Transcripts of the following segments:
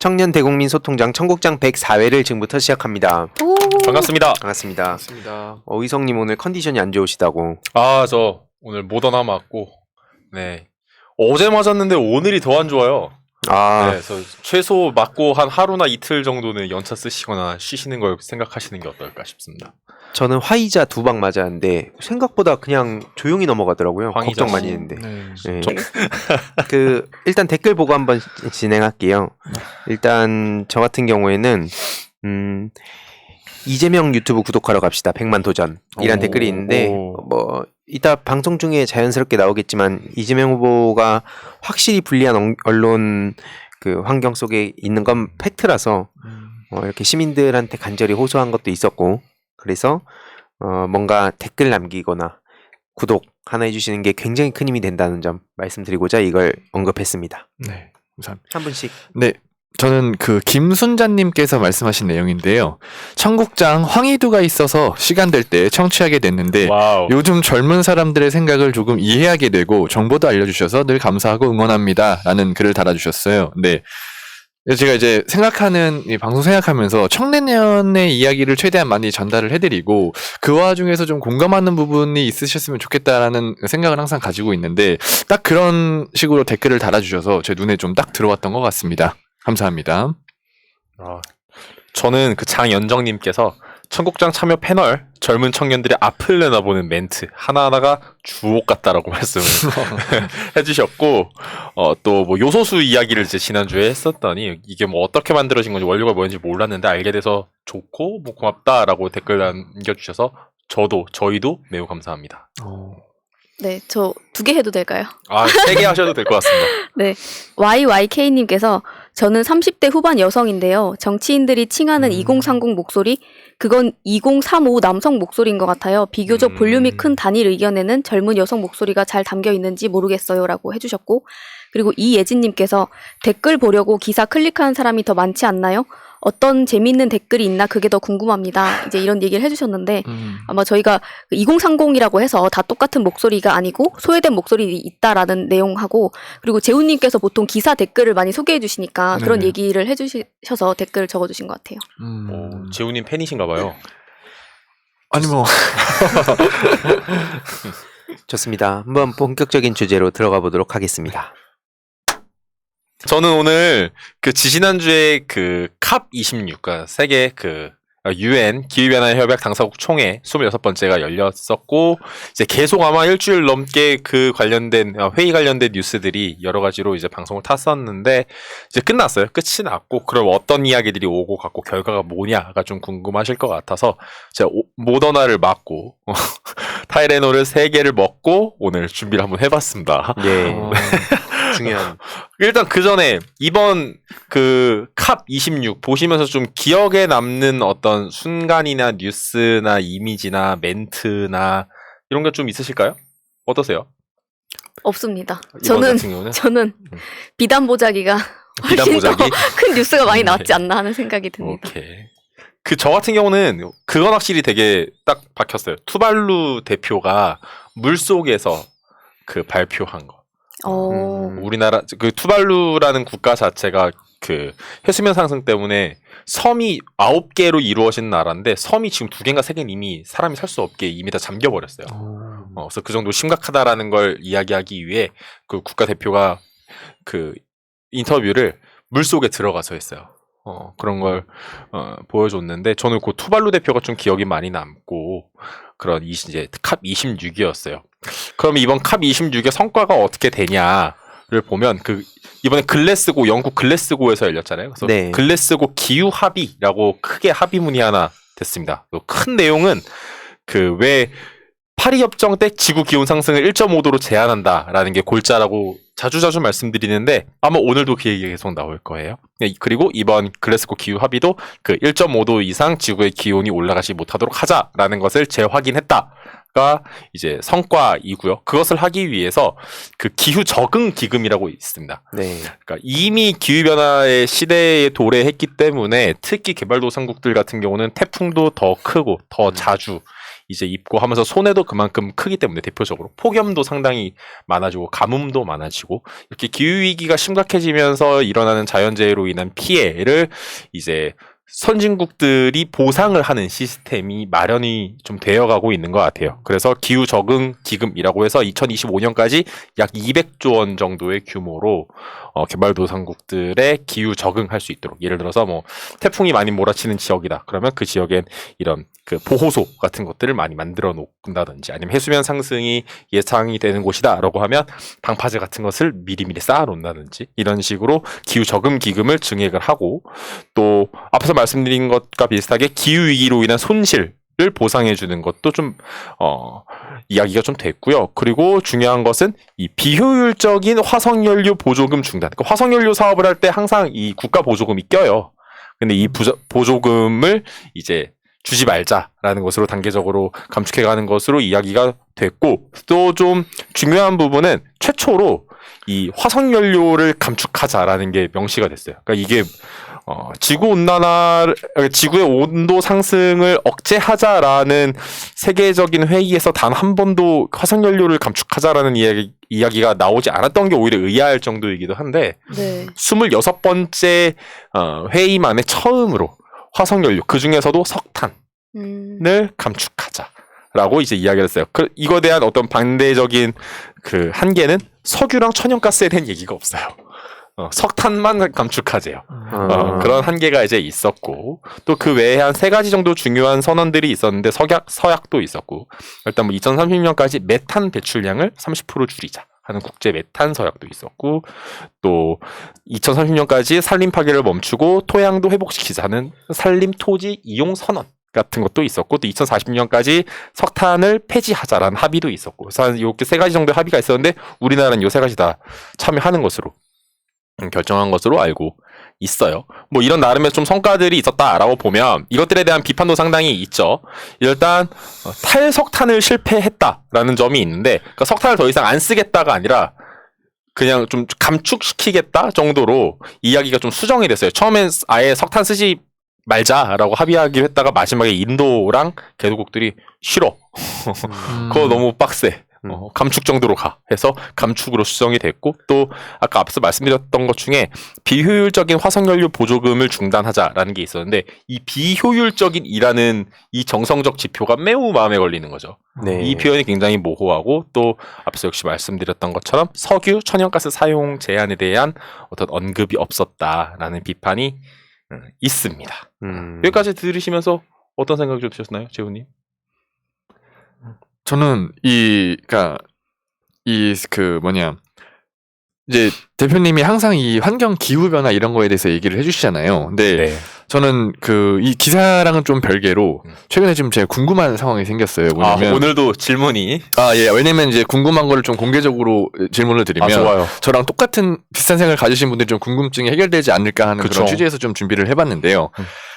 청년 대국민 소통장 청국장 104회를 지금부터 시작합니다. 반갑습니다. 반갑습니다. 반갑습니다. 의성님 오늘 컨디션이 안 좋으시다고. 아, 저 오늘 모더나 맞고, 네. 어제 맞았는데 오늘이 더 안 좋아요. 아, 네, 그래서 최소 맞고 한 하루나 이틀 정도는 연차 쓰시거나 쉬시는 걸 생각하시는 게 어떨까 싶습니다. 저는 화이자 2방 맞았는데 생각보다 그냥 조용히 넘어가더라고요. 황이자 걱정 많이 씨. 했는데. 네. 네. 일단 댓글 보고 한번 진행할게요. 일단 저 같은 경우에는 이재명 유튜브 구독하러 갑시다. 100만 도전 이란 오, 댓글이 있는데 뭐 이따 방송 중에 자연스럽게 나오겠지만 이재명 후보가 확실히 불리한 언론 그 환경 속에 있는 건 팩트라서 이렇게 시민들한테 간절히 호소한 것도 있었고, 그래서 뭔가 댓글 남기거나 구독 하나 해주시는 게 굉장히 큰 힘이 된다는 점 말씀드리고자 이걸 언급했습니다. 네. 감사합니다. 한 분씩. 네. 저는 그 김순자님께서 말씀하신 내용인데요. 청국장 황희두가 있어서 시간 될 때 청취하게 됐는데 와우. 요즘 젊은 사람들의 생각을 조금 이해하게 되고 정보도 알려주셔서 늘 감사하고 응원합니다. 라는 글을 달아주셨어요. 네. 제가 이제 생각하는 이 방송 생각하면서 청소년의 이야기를 최대한 많이 전달을 해드리고 그 와중에서 좀 공감하는 부분이 있으셨으면 좋겠다라는 생각을 항상 가지고 있는데 딱 그런 식으로 댓글을 달아주셔서 제 눈에 좀 딱 들어왔던 것 같습니다. 감사합니다. 저는 그 장연정님께서 청국장 참여 패널 젊은 청년들의 앞을 내다보는 멘트 하나하나가 주옥 같다라고 말씀을 해주셨고, 또 뭐 요소수 이야기를 이제 지난주에 했었더니 이게 뭐 어떻게 만들어진 건지 원료가 뭐였는지 몰랐는데 알게 돼서 좋고 뭐 고맙다라고 댓글 남겨주셔서 저희도 매우 감사합니다. 네, 저 2개 해도 될까요? 아, 3개 하셔도 될 것 같습니다. 네, YYK님께서 저는 30대 후반 여성인데요. 정치인들이 칭하는 2030 목소리, 그건 2035 남성 목소리인 것 같아요. 비교적 볼륨이 큰 단일 의견에는 젊은 여성 목소리가 잘 담겨 있는지 모르겠어요. 라고 해주셨고, 그리고 이예진님께서 댓글 보려고 기사 클릭하는 사람이 더 많지 않나요? 어떤 재미있는 댓글이 있나 그게 더 궁금합니다. 이제 이런 얘기를 해주셨는데 아마 저희가 2030이라고 해서 다 똑같은 목소리가 아니고 소외된 목소리 있다라는 내용하고, 그리고 재훈님께서 보통 기사 댓글을 많이 소개해 주시니까 그런 네네. 얘기를 해주셔서 댓글을 적어주신 것 같아요. 재훈님 팬이신가 봐요. 아니 뭐 좋습니다. 한번 본격적인 주제로 들어가 보도록 하겠습니다. 저는 오늘 그 지지난주에 그 캅26, 그러니까 세계 그 UN 기후변화 협약 당사국 총회 26번째가 열렸었고, 이제 계속 아마 일주일 넘게 그 관련된 회의 관련된 뉴스들이 여러 가지로 이제 방송을 탔었는데 이제 끝났어요. 끝이 났고, 그럼 어떤 이야기들이 오고 갔고 결과가 뭐냐가 좀 궁금하실 것 같아서 제가 모더나를 맞고 타이레놀을 3개를 먹고 오늘 준비를 한번 해봤습니다. 예. 중요한. 일단 그 전에 이번 그 캅26 보시면서 좀 기억에 남는 어떤 순간이나 뉴스나 이미지나 멘트나 이런 게 좀 있으실까요? 어떠세요? 없습니다. 이번 같은 경우는? 저는 비단 보자기가 비단 훨씬 보자기? 더 큰 뉴스가 많이 나왔지 네. 않나 하는 생각이 듭니다. 오케이. 그 저 같은 경우는 그건 확실히 되게 딱 박혔어요. 투발루 대표가 물속에서 그 발표한 거. 우리나라 그 투발루라는 국가 자체가 그 해수면 상승 때문에 섬이 9개로 이루어진 나라인데 섬이 지금 2개인가 3개는 이미 사람이 살 수 없게 이미 다 잠겨버렸어요. 그래서 그 정도 심각하다라는 걸 이야기하기 위해 그 국가대표가 그 인터뷰를 물속에 들어가서 했어요. 그런 걸 보여줬는데 저는 그 투발루 대표가 좀 기억이 많이 남고 그런 이제 캅 26이었어요. 그럼 이번 캅 26의 성과가 어떻게 되냐를 보면 그 이번에 글래스고 영국 글래스고에서 열렸잖아요. 그래서 네. 글래스고 기후 합의라고 크게 합의문이 하나 됐습니다. 큰 내용은 그 왜 파리 협정 때 지구 기온 상승을 1.5도로 제한한다라는 게 골자라고 자주자주 말씀드리는데 아마 오늘도 그 얘기가 계속 나올 거예요. 그리고 이번 글래스고 기후 합의도 그 1.5도 이상 지구의 기온이 올라가지 못하도록 하자라는 것을 재확인했다가 이제 성과이고요. 그것을 하기 위해서 그 기후 적응 기금이라고 있습니다. 네. 그러니까 이미 기후변화의 시대에 도래했기 때문에 특히 개발도상국들 같은 경우는 태풍도 더 크고 더 자주 이제 입고 하면서 손해도 그만큼 크기 때문에 대표적으로 폭염도 상당히 많아지고 가뭄도 많아지고 이렇게 기후위기가 심각해지면서 일어나는 자연재해로 인한 피해를 이제 선진국들이 보상을 하는 시스템이 마련이 좀 되어가고 있는 것 같아요. 그래서 기후 적응 기금이라고 해서 2025년까지 약 200조 원 정도의 규모로 개발도상국들의 기후 적응할 수 있도록 예를 들어서 뭐 태풍이 많이 몰아치는 지역이다. 그러면 그 지역엔 이런 그 보호소 같은 것들을 많이 만들어 놓는다든지 아니면 해수면 상승이 예상이 되는 곳이다라고 하면 방파제 같은 것을 미리미리 쌓아 놓는다든지 이런 식으로 기후 적응 기금을 증액을 하고 또 앞서 말씀드린 것과 비슷하게 기후 위기로 인한 손실을 보상해 주는 것도 좀 이야기가 좀 됐고요. 그리고 중요한 것은 이 비효율적인 화석연료 보조금 중단. 그러니까 화석연료 사업을 할 때 항상 이 국가 보조금이 껴요. 근데 이 보조금을 이제 주지 말자라는 것으로 단계적으로 감축해가는 것으로 이야기가 됐고 또 좀 중요한 부분은 최초로 이 화석연료를 감축하자라는 게 명시가 됐어요. 그러니까 이게 지구의 온도 상승을 억제하자라는 세계적인 회의에서 단 한 번도 화석연료를 감축하자라는 이야기가 나오지 않았던 게 오히려 의아할 정도이기도 한데 네. 26번째 회의 만에 처음으로 화석연료 그 중에서도 석탄을 감축하자라고 이제 이야기를 했어요. 이거에 대한 어떤 반대적인 그 한계는 석유랑 천연가스에 대한 얘기가 없어요. 석탄만 감축하재요. 그런 한계가 이제 있었고 또 그 외에 한 3가지 정도 중요한 선언들이 있었는데 서약도 있었고 일단 뭐 2030년까지 메탄 배출량을 30% 줄이자 하는 국제 메탄 서약도 있었고 또 2030년까지 산림 파괴를 멈추고 토양도 회복시키자는 산림 토지 이용 선언 같은 것도 있었고 또 2040년까지 석탄을 폐지하자라는 합의도 있었고 그래서 한 이렇게 3가지 정도의 합의가 있었는데 우리나라는 이 3가지 다 참여하는 것으로 결정한 것으로 알고 있어요. 뭐 이런 나름의 좀 성과들이 있었다라고 보면 이것들에 대한 비판도 상당히 있죠. 일단 탈석탄을 실패했다라는 점이 있는데 그러니까 석탄을 더 이상 안 쓰겠다가 아니라 그냥 좀 감축시키겠다 정도로 이야기가 좀 수정이 됐어요. 처음엔 아예 석탄 쓰지 말자라고 합의하기로 했다가 마지막에 인도랑 개도국들이 싫어. 그거 너무 빡세. 감축 정도로 가 해서 감축으로 수정이 됐고 또 아까 앞서 말씀드렸던 것 중에 비효율적인 화석연료 보조금을 중단하자라는 게 있었는데 이 비효율적인이라는 이 정성적 지표가 매우 마음에 걸리는 거죠. 네. 이 표현이 굉장히 모호하고 또 앞서 역시 말씀드렸던 것처럼 석유, 천연가스 사용 제한에 대한 어떤 언급이 없었다라는 비판이 있습니다. 여기까지 들으시면서 어떤 생각이 좀 드셨나요, 재훈님? 저는 이제 대표님이 항상 이 환경 기후 변화 이런 거에 대해서 얘기를 해주시잖아요. 근데 네. 저는 이 기사랑은 좀 별개로 최근에 좀 제가 궁금한 상황이 생겼어요. 뭐냐면 오늘도 질문이 예. 왜냐면 이제 궁금한 거를 좀 공개적으로 질문을 드리면 좋아요. 저랑 똑같은 비슷한 생각을 가지신 분들이 좀 궁금증이 해결되지 않을까 하는 그쵸. 그런 취지에서 좀 준비를 해봤는데요.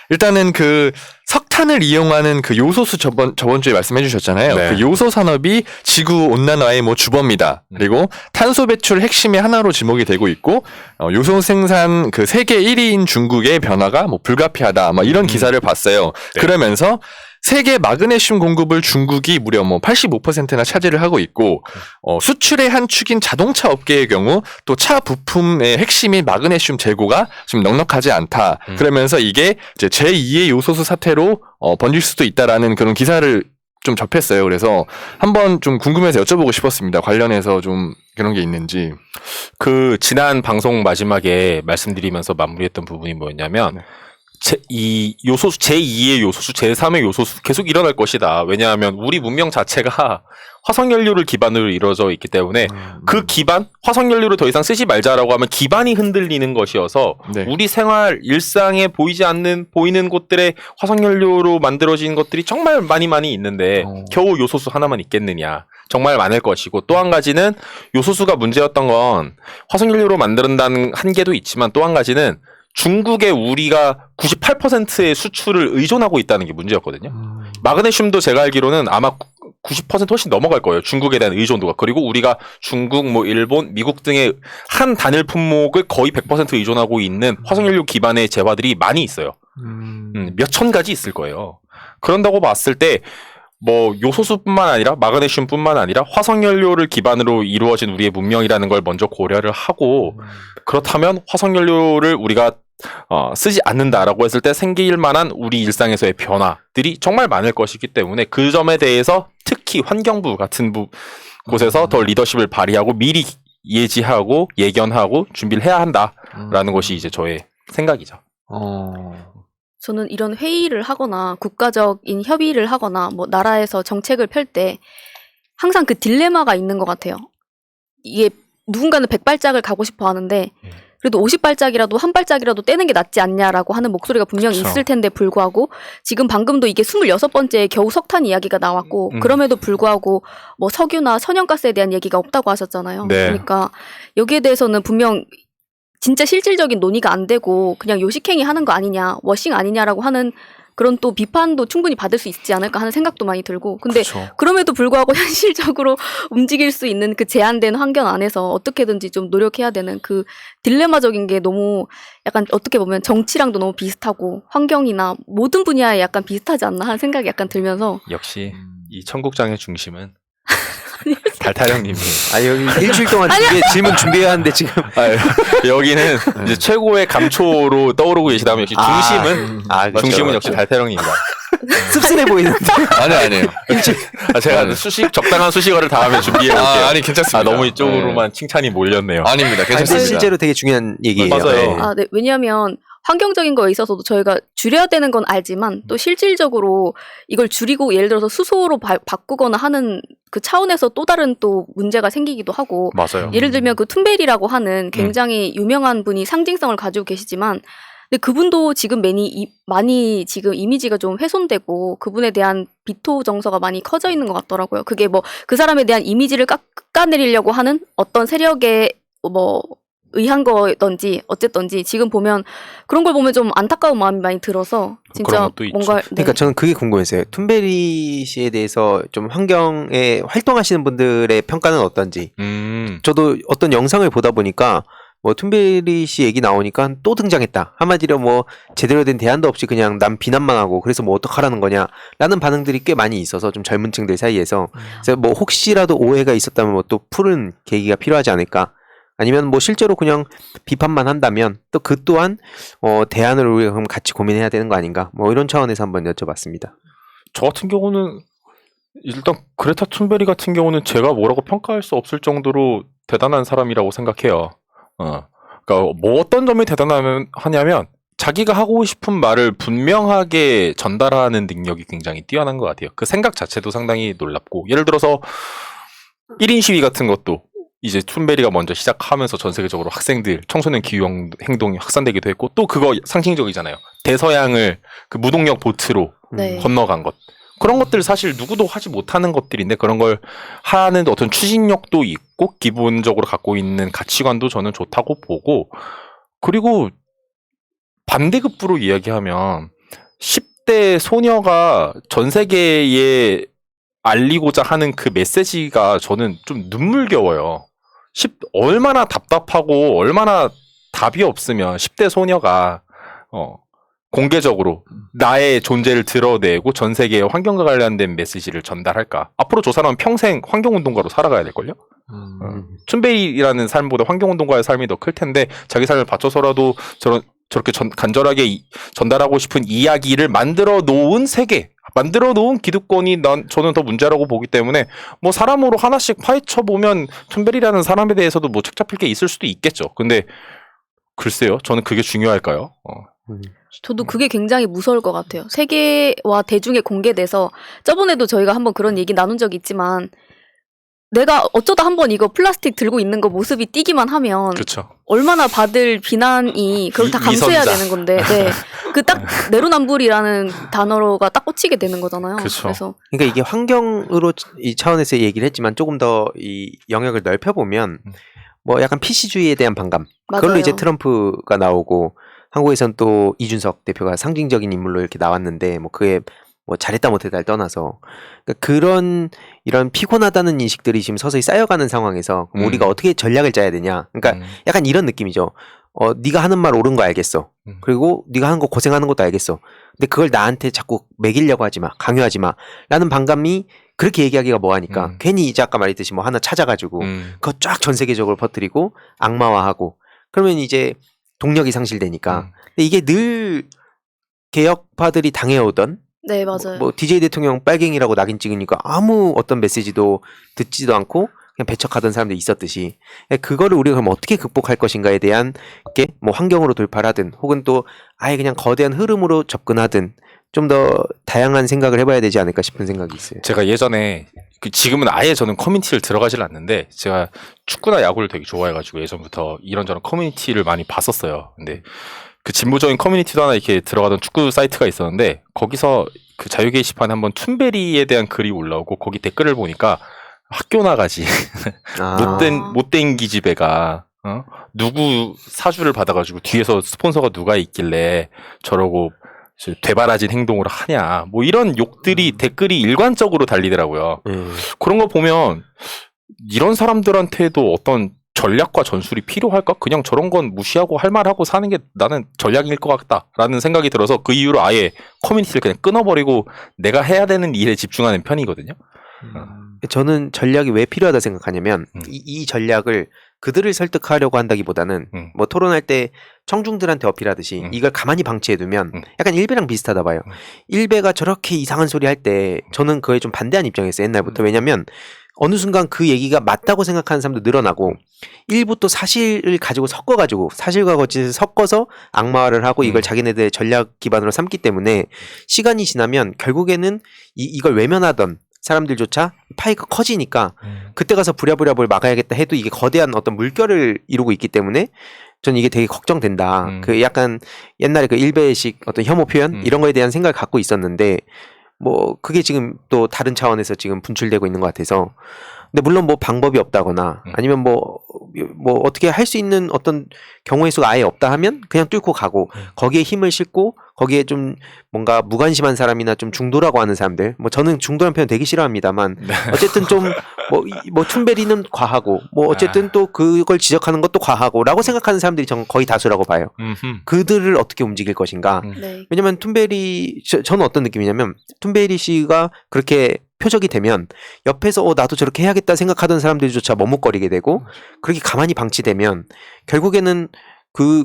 일단은 그 석탄을 이용하는 그 요소수 저번 주에 말씀해 주셨잖아요. 네. 그 요소 산업이 지구 온난화의 뭐 주범이다. 그리고 탄소 배출 핵심의 하나로 지목이 되고 있고 요소 생산 그 세계 1위인 중국의 변화가 뭐 불가피하다. 막 이런 기사를 봤어요. 네. 그러면서 세계 마그네슘 공급을 중국이 무려 뭐 85%나 차지를 하고 있고 수출의 한 축인 자동차 업계의 경우 또 차 부품의 핵심인 마그네슘 재고가 지금 넉넉하지 않다. 그러면서 이게 이제 제2의 요소수 사태로 번질 수도 있다라는 그런 기사를 좀 접했어요. 그래서 한번 좀 궁금해서 여쭤보고 싶었습니다. 관련해서 좀 그런 게 있는지. 그 지난 방송 마지막에 말씀드리면서 마무리했던 부분이 뭐였냐면 네. 이 요소수 제2의 요소수, 제3의 요소수 계속 일어날 것이다. 왜냐하면 우리 문명 자체가 화석연료를 기반으로 이루어져 있기 때문에 그 기반, 화석연료를 더 이상 쓰지 말자라고 하면 기반이 흔들리는 것이어서 네. 우리 생활 일상에 보이는 곳들에 화석연료로 만들어진 것들이 정말 많이 있는데 겨우 요소수 하나만 있겠느냐. 정말 많을 것이고 또 한 가지는 요소수가 문제였던 건 화석연료로 만든다는 한계도 있지만 또 한 가지는 중국에 우리가 98%의 수출을 의존하고 있다는 게 문제였거든요. 마그네슘도 제가 알기로는 아마 90% 훨씬 넘어갈 거예요. 중국에 대한 의존도가. 그리고 우리가 중국, 뭐 일본, 미국 등의 한 단일 품목을 거의 100% 의존하고 있는 화석연료 기반의 재화들이 많이 있어요. 몇 천 가지 있을 거예요. 그런다고 봤을 때 뭐 요소수뿐만 아니라 마그네슘뿐만 아니라 화석연료를 기반으로 이루어진 우리의 문명이라는 걸 먼저 고려를 하고 그렇다면 화석연료를 우리가 쓰지 않는다라고 했을 때 생길 만한 우리 일상에서의 변화들이 정말 많을 것이기 때문에 그 점에 대해서 특히 환경부 같은 곳에서 더 리더십을 발휘하고 미리 예지하고 예견하고 준비를 해야 한다라는 것이 이제 저의 생각이죠. 저는 이런 회의를 하거나 국가적인 협의를 하거나 뭐 나라에서 정책을 펼 때 항상 그 딜레마가 있는 것 같아요. 이게 누군가는 100발짝을 가고 싶어 하는데 그래도 50발짝이라도 한 발짝이라도 떼는 게 낫지 않냐라고 하는 목소리가 분명히 그쵸. 있을 텐데 불구하고 지금 방금도 이게 26번째 겨우 석탄 이야기가 나왔고 그럼에도 불구하고 뭐 석유나 천연가스에 대한 얘기가 없다고 하셨잖아요. 네. 그러니까 여기에 대해서는 분명 진짜 실질적인 논의가 안 되고 그냥 요식행위 하는 거 아니냐, 워싱 아니냐라고 하는 그런 또 비판도 충분히 받을 수 있지 않을까 하는 생각도 많이 들고 근데 그쵸. 그럼에도 불구하고 현실적으로 움직일 수 있는 그 제한된 환경 안에서 어떻게든지 좀 노력해야 되는 그 딜레마적인 게 너무 약간 어떻게 보면 정치랑도 너무 비슷하고 환경이나 모든 분야에 약간 비슷하지 않나 하는 생각이 약간 들면서 역시 이 청국장의 중심은 달타령님이 여기 일주일 동안 질문 준비해야 하는데 지금 여기는 이제 최고의 감초로 떠오르고 계시다면 역시 중심은 중심은 역시 달타령입니다. 씁쓸해 보이는데. 아니에요. 제가 적당한 수식어를 다음에 준비해 올게요. 아니 괜찮습니다. 너무 이쪽으로만 칭찬이 몰렸네요. 아닙니다. 근데 괜찮습니다. 실제로 되게 중요한 얘기예요. 맞아요. 네. 왜냐하면 환경적인 거에 있어서도 저희가 줄여야 되는 건 알지만 또 실질적으로 이걸 줄이고 예를 들어서 수소로 바꾸거나 하는 그 차원에서 또 다른 또 문제가 생기기도 하고 맞아요. 예를 들면 그 툰베리라고 하는 굉장히 유명한 분이 상징성을 가지고 계시지만 근데 그분도 지금 많이 지금 이미지가 좀 훼손되고 그분에 대한 비토 정서가 많이 커져 있는 것 같더라고요. 그게 뭐 그 사람에 대한 이미지를 깎아내리려고 하는 어떤 세력의 뭐 의한 거든지 어쨌든지 지금 보면 그런 걸 보면 좀 안타까운 마음이 많이 들어서 진짜 그런 것도 있죠. 뭔가 그러니까 저는 그게 궁금했어요. 툰베리 씨에 대해서 좀 환경에 활동하시는 분들의 평가는 어떤지. 저도 어떤 영상을 보다 보니까 뭐 툰베리 씨 얘기 나오니까 또 등장했다. 한마디로 뭐 제대로 된 대안도 없이 그냥 남 비난만 하고 그래서 뭐 어떡하라는 거냐라는 반응들이 꽤 많이 있어서 좀 젊은 층들 사이에서 그래서 뭐 혹시라도 오해가 있었다면 뭐 또 푸른 계기가 필요하지 않을까. 아니면 뭐 실제로 그냥 비판만 한다면 또 그 또한 대안을 우리가 그럼 같이 고민해야 되는 거 아닌가 뭐 이런 차원에서 한번 여쭤봤습니다. 저 같은 경우는 일단 그레타 툰베리 같은 경우는 제가 뭐라고 평가할 수 없을 정도로 대단한 사람이라고 생각해요. 그러니까 뭐 어떤 점이 대단하냐면 자기가 하고 싶은 말을 분명하게 전달하는 능력이 굉장히 뛰어난 것 같아요. 그 생각 자체도 상당히 놀랍고 예를 들어서 1인 시위 같은 것도 이제 툰베리가 먼저 시작하면서 전 세계적으로 학생들, 청소년 기후 행동이 확산되기도 했고 또 그거 상징적이잖아요. 대서양을 그 무동력 보트로 네. 건너간 것. 그런 것들 사실 누구도 하지 못하는 것들인데 그런 걸 하는 어떤 추진력도 있고 기본적으로 갖고 있는 가치관도 저는 좋다고 보고 그리고 반대급부로 이야기하면 10대 소녀가 전 세계에 알리고자 하는 그 메시지가 저는 좀 눈물겨워요. 얼마나 답답하고 얼마나 답이 없으면 10대 소녀가 공개적으로 나의 존재를 드러내고 전 세계에 환경과 관련된 메시지를 전달할까? 앞으로 저 사람은 평생 환경운동가로 살아가야 될걸요? 툰베이라는 삶보다 환경운동가의 삶이 더 클 텐데 자기 삶을 바쳐서라도 저렇게 간절하게 전달하고 싶은 이야기를 만들어 놓은 세계 만들어 놓은 기득권이 저는 더 문제라고 보기 때문에 뭐 사람으로 하나씩 파헤쳐 보면 툰베리라는 사람에 대해서도 뭐 책 잡힐 게 있을 수도 있겠죠. 근데 글쎄요, 저는 그게 중요할까요? 저도 그게 굉장히 무서울 것 같아요. 세계와 대중에 공개돼서 저번에도 저희가 한번 그런 얘기 나눈 적이 있지만 내가 어쩌다 한번 이거 플라스틱 들고 있는 거 모습이 띄기만 하면 그렇죠. 얼마나 받을 비난이 그걸 다 감수해야 위선자. 되는 건데 네. 그 딱 내로남불이라는 단어가 딱 꽂히게 되는 거잖아요. 그쵸. 그래서 그러니까 이게 환경으로 이 차원에서 얘기를 했지만 조금 더 이 영역을 넓혀보면 뭐 약간 PC주의에 대한 반감. 그걸로 맞아요. 이제 트럼프가 나오고 한국에선 또 이준석 대표가 상징적인 인물로 이렇게 나왔는데 뭐 그게 뭐 잘했다 못했다를 떠나서 그러니까 그런 이런 피곤하다는 인식들이 지금 서서히 쌓여가는 상황에서 그럼 우리가 어떻게 전략을 짜야 되냐. 그러니까 약간 이런 느낌이죠. 네가 하는 말 옳은 거 알겠어. 그리고 네가 하는 거 고생하는 것도 알겠어. 근데 그걸 나한테 자꾸 매기려고 하지 마. 강요하지 마. 라는 반감이 그렇게 얘기하기가 뭐하니까 괜히 이제 아까 말했듯이 뭐 하나 찾아가지고 그거 쫙 전 세계적으로 퍼뜨리고 악마화하고 그러면 이제 동력이 상실되니까. 근데 이게 늘 개혁파들이 당해오던 네 맞아요. 뭐 DJ 대통령 빨갱이라고 낙인 찍으니까 아무 어떤 메시지도 듣지도 않고 그냥 배척하던 사람들이 있었듯이 그거를 우리가 그럼 어떻게 극복할 것인가에 대한 게 뭐 환경으로 돌파를 하든 혹은 또 아예 그냥 거대한 흐름으로 접근하든 좀 더 다양한 생각을 해봐야 되지 않을까 싶은 생각이 있어요. 제가 예전에 지금은 아예 저는 커뮤니티를 들어가질 않는데 제가 축구나 야구를 되게 좋아해가지고 예전부터 이런저런 커뮤니티를 많이 봤었어요. 근데 그 진보적인 커뮤니티도 하나 이렇게 들어가던 축구 사이트가 있었는데 거기서 그 자유 게시판에 한번 툰베리에 대한 글이 올라오고 거기 댓글을 보니까 학교 나가지 못된 기집애가 누구 사주를 받아가지고 뒤에서 스폰서가 누가 있길래 저러고 되바라진 행동을 하냐 뭐 이런 욕들이 댓글이 일관적으로 달리더라고요. 그런 거 보면 이런 사람들한테도 어떤 전략과 전술이 필요할까? 그냥 저런 건 무시하고 할 말하고 사는 게 나는 전략일 것 같다라는 생각이 들어서 그 이후로 아예 커뮤니티를 그냥 끊어버리고 내가 해야 되는 일에 집중하는 편이거든요. 저는 전략이 왜 필요하다 생각하냐면 이 전략을 그들을 설득하려고 한다기보다는 뭐 토론할 때 청중들한테 어필하듯이 이걸 가만히 방치해두면 약간 일베랑 비슷하다 봐요. 일베가 저렇게 이상한 소리 할 때 저는 그거에 좀 반대한 입장이었어요. 옛날부터. 왜냐면 어느 순간 그 얘기가 맞다고 생각하는 사람도 늘어나고 일부 또 사실을 가지고 섞어가지고 사실과 거짓을 섞어서 악마화를 하고 이걸 자기네들의 전략 기반으로 삼기 때문에 시간이 지나면 결국에는 이걸 외면하던 사람들조차 파이가 커지니까 그때 가서 부랴부랴 뭘 막아야겠다 해도 이게 거대한 어떤 물결을 이루고 있기 때문에 저는 이게 되게 걱정된다. 그 약간 옛날에 그 일베식 어떤 혐오 표현 이런 거에 대한 생각을 갖고 있었는데 뭐 그게 지금 또 다른 차원에서 지금 분출되고 있는 것 같아서 근데 물론 뭐 방법이 없다거나 아니면 뭐 어떻게 할 수 있는 어떤 경우의 수가 아예 없다 하면 그냥 뚫고 가고 거기에 힘을 싣고 거기에 좀 뭔가 무관심한 사람이나 좀 중도라고 하는 사람들 뭐 저는 중도란 표현 되게 싫어합니다만 어쨌든 좀 뭐 툰베리는 과하고 뭐 어쨌든 또 그걸 지적하는 것도 과하고라고 생각하는 사람들이 전 거의 다수라고 봐요. 그들을 어떻게 움직일 것인가. 네. 왜냐면 툰베리 저는 어떤 느낌이냐면 툰베리 씨가 그렇게 표적이 되면 옆에서 나도 저렇게 해야겠다 생각하던 사람들조차 머뭇거리게 되고 그렇게 가만히 방치되면 결국에는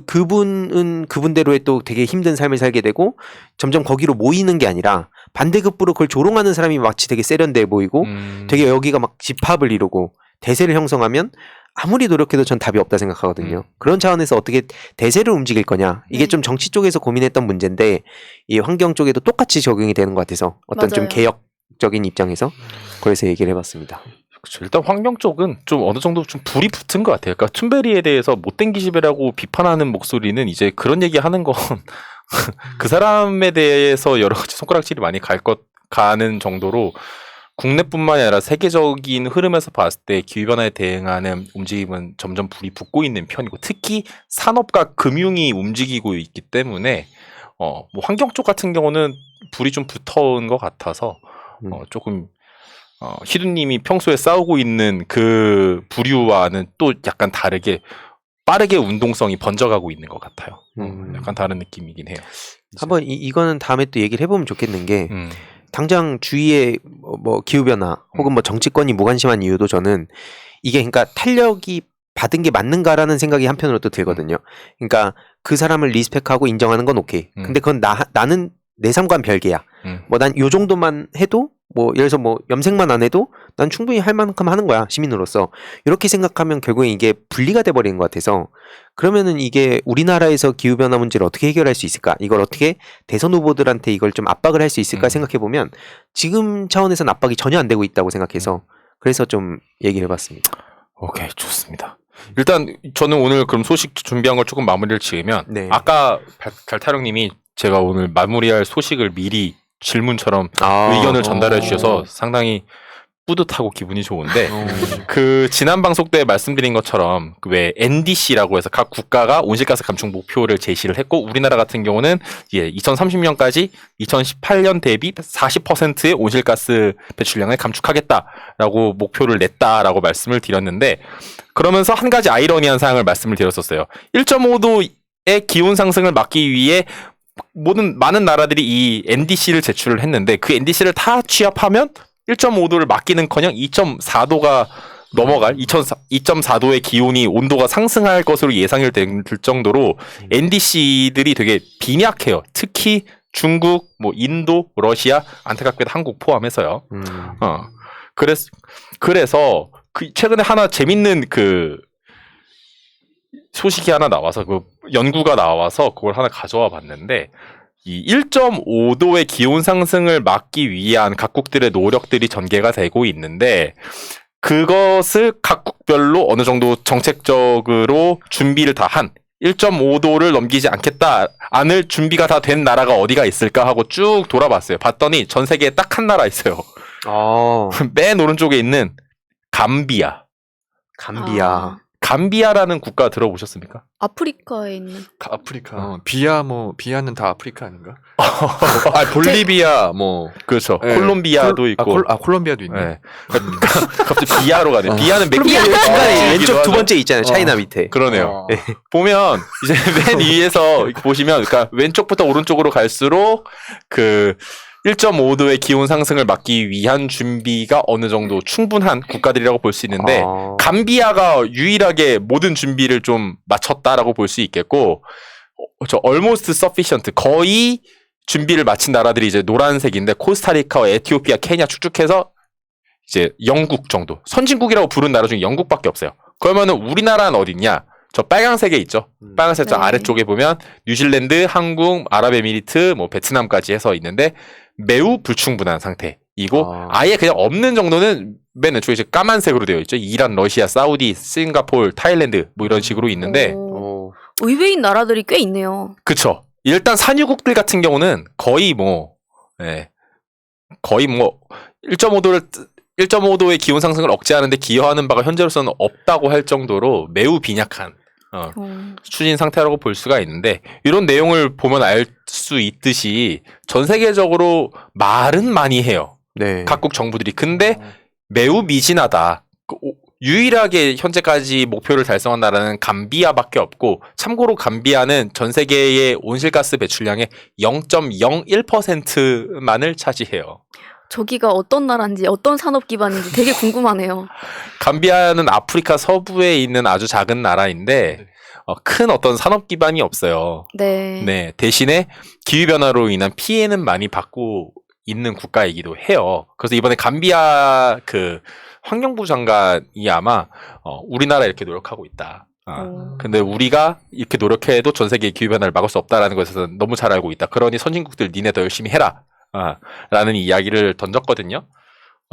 그분은 그분대로의 또 되게 힘든 삶을 살게 되고 점점 거기로 모이는 게 아니라 반대급부로 그걸 조롱하는 사람이 마치 되게 세련돼 보이고 되게 여기가 막 집합을 이루고 대세를 형성하면 아무리 노력해도 전 답이 없다 생각하거든요. 그런 차원에서 어떻게 대세를 움직일 거냐 이게 좀 정치 쪽에서 고민했던 문제인데 이 환경 쪽에도 똑같이 적용이 되는 것 같아서 어떤 좀 맞아요. 개혁적인 입장에서 그래서 얘기를 해봤습니다. 그렇죠. 일단 환경 쪽은 좀 어느 정도 좀 불이 붙은 것 같아요. 그러니까 툰베리에 대해서 못된 기집애라고 비판하는 목소리는 이제 그런 얘기 하는 건 그 사람에 대해서 여러 가지 손가락질이 많이 가는 정도로 국내뿐만이 아니라 세계적인 흐름에서 봤을 때 기후변화에 대응하는 움직임은 점점 불이 붙고 있는 편이고 특히 산업과 금융이 움직이고 있기 때문에 뭐 환경 쪽 같은 경우는 불이 좀 붙어온 것 같아서 조금 희두님이 평소에 싸우고 있는 그 부류와는 또 약간 다르게 빠르게 운동성이 번져가고 있는 것 같아요. 약간 다른 느낌이긴 해요. 한번 이거는 다음에 또 얘기를 해보면 좋겠는 게 당장 주위에 뭐 기후변화 혹은 뭐 정치권이 무관심한 이유도 저는 이게 그러니까 탄력이 받은 게 맞는가라는 생각이 한편으로 또 들거든요. 그러니까 그 사람을 리스펙하고 인정하는 건 오케이. 근데 그건 나는 내 삶과는 별개야. 뭐 난 요 정도만 해도 뭐 예를 들어서 뭐 염색만 안 해도 난 충분히 할 만큼 하는 거야 시민으로서. 이렇게 생각하면 결국엔 이게 분리가 돼 버리는 것 같아서 그러면은 이게 우리나라에서 기후 변화 문제를 어떻게 해결할 수 있을까? 이걸 어떻게 대선 후보들한테 이걸 좀 압박을 할 수 있을까 생각해 보면 지금 차원에서는 압박이 전혀 안 되고 있다고 생각해서 그래서 좀 얘기를 해봤습니다. 오케이, 좋습니다. 일단 저는 오늘 그럼 소식 준비한 걸 조금 마무리를 지으면 네. 아까 갈타령님이 제가 오늘 마무리할 소식을 미리 질문처럼 의견을 전달해 주셔서 상당히 뿌듯하고 기분이 좋은데 그 지난 방송 때 말씀드린 것처럼 그 왜 NDC라고 해서 각 국가가 온실가스 감축 목표를 제시를 했고 우리나라 같은 경우는 2030년까지 2018년 대비 40%의 온실가스 배출량을 감축하겠다라고 목표를 냈다라고 말씀을 드렸는데 그러면서 한 가지 아이러니한 사항을 말씀을 드렸었어요. 1.5도의 기온 상승을 막기 위해 많은 나라들이 이 NDC를 제출을 했는데 그 NDC를 다 취합하면 1.5도를 막기는커녕 2.4도가 넘어갈 2.4도의 기온이 온도가 상승할 것으로 예상이 될 정도로 NDC들이 되게 빈약해요. 특히 중국, 뭐 인도, 러시아, 안타깝게도 한국 포함해서요. 그래서 최근에 하나 재밌는 그 소식이 하나 나와서 그 연구가 나와서 그걸 하나 가져와 봤는데 이 1.5도의 기온 상승을 막기 위한 각국들의 노력들이 전개가 되고 있는데 그것을 각국별로 어느 정도 정책적으로 준비를 다 한 1.5도를 넘기지 않을 준비가 다 된 나라가 어디가 있을까 하고 쭉 돌아봤어요. 봤더니 전 세계에 딱 한 나라 있어요. 맨 오른쪽에 있는 감비아. 감비아라는 국가 들어보셨습니까? 아프리카에 있는. 아프리카. 비아는 다 아프리카 아닌가? 볼리비아 그렇죠. 네. 콜롬비아도 있고. 콜롬비아도 있네. 네. 갑자기 비아로 가네. 비아는 콜롬비아 멕시코 중간에 왼쪽 두 번째 있잖아요. 차이나 밑에. 그러네요. 보면 이제 맨 위에서 보시면 그러니까 왼쪽부터 오른쪽으로 갈수록 그 1.5도의 기온 상승을 막기 위한 준비가 어느 정도 충분한 국가들이라고 볼 수 있는데 감비아가 유일하게 모든 준비를 좀 마쳤다라고 볼 수 있겠고 almost sufficient 거의 준비를 마친 나라들이 이제 노란색인데 코스타리카와 에티오피아, 케냐 축축해서 이제 영국 정도 선진국이라고 부른 나라 중에 영국밖에 없어요. 그러면은 우리나라는 어딨냐? 저 빨간색에 있죠. 빨간색 저 아래쪽에 보면 뉴질랜드, 한국, 아랍에미리트, 뭐 베트남까지 해서 있는데 매우 불충분한 상태이고 아예 그냥 없는 정도는 맨 왼쪽에 이제 까만색으로 되어 있죠. 이란, 러시아, 사우디, 싱가포르, 타일랜드 뭐 이런 식으로 있는데 의외인 나라들이 꽤 있네요. 그쵸. 일단 산유국들 같은 경우는 거의 1.5도의 기온 상승을 억제하는데 기여하는 바가 현재로서는 없다고 할 정도로 매우 빈약한 추진 상태라고 볼 수가 있는데 이런 내용을 보면 알 수 있듯이 전 세계적으로 말은 많이 해요. 네. 각국 정부들이. 근데 매우 미진하다. 유일하게 현재까지 목표를 달성한 나라는 감비아밖에 없고 참고로 감비아는 전 세계의 온실가스 배출량의 0.01%만을 차지해요. 저기가 어떤 나라인지 어떤 산업 기반인지 되게 궁금하네요. 감비아는 아프리카 서부에 있는 아주 작은 나라인데 큰 어떤 산업 기반이 없어요. 네. 대신에 기후변화로 인한 피해는 많이 받고 있는 국가이기도 해요. 그래서 이번에 감비아 그 환경부 장관이 아마 우리나라 이렇게 노력하고 있다. 근데 우리가 이렇게 노력해도 전 세계의 기후변화를 막을 수 없다라는 것에서 너무 잘 알고 있다. 그러니 선진국들 니네 더 열심히 해라. 라는 이야기를 던졌거든요.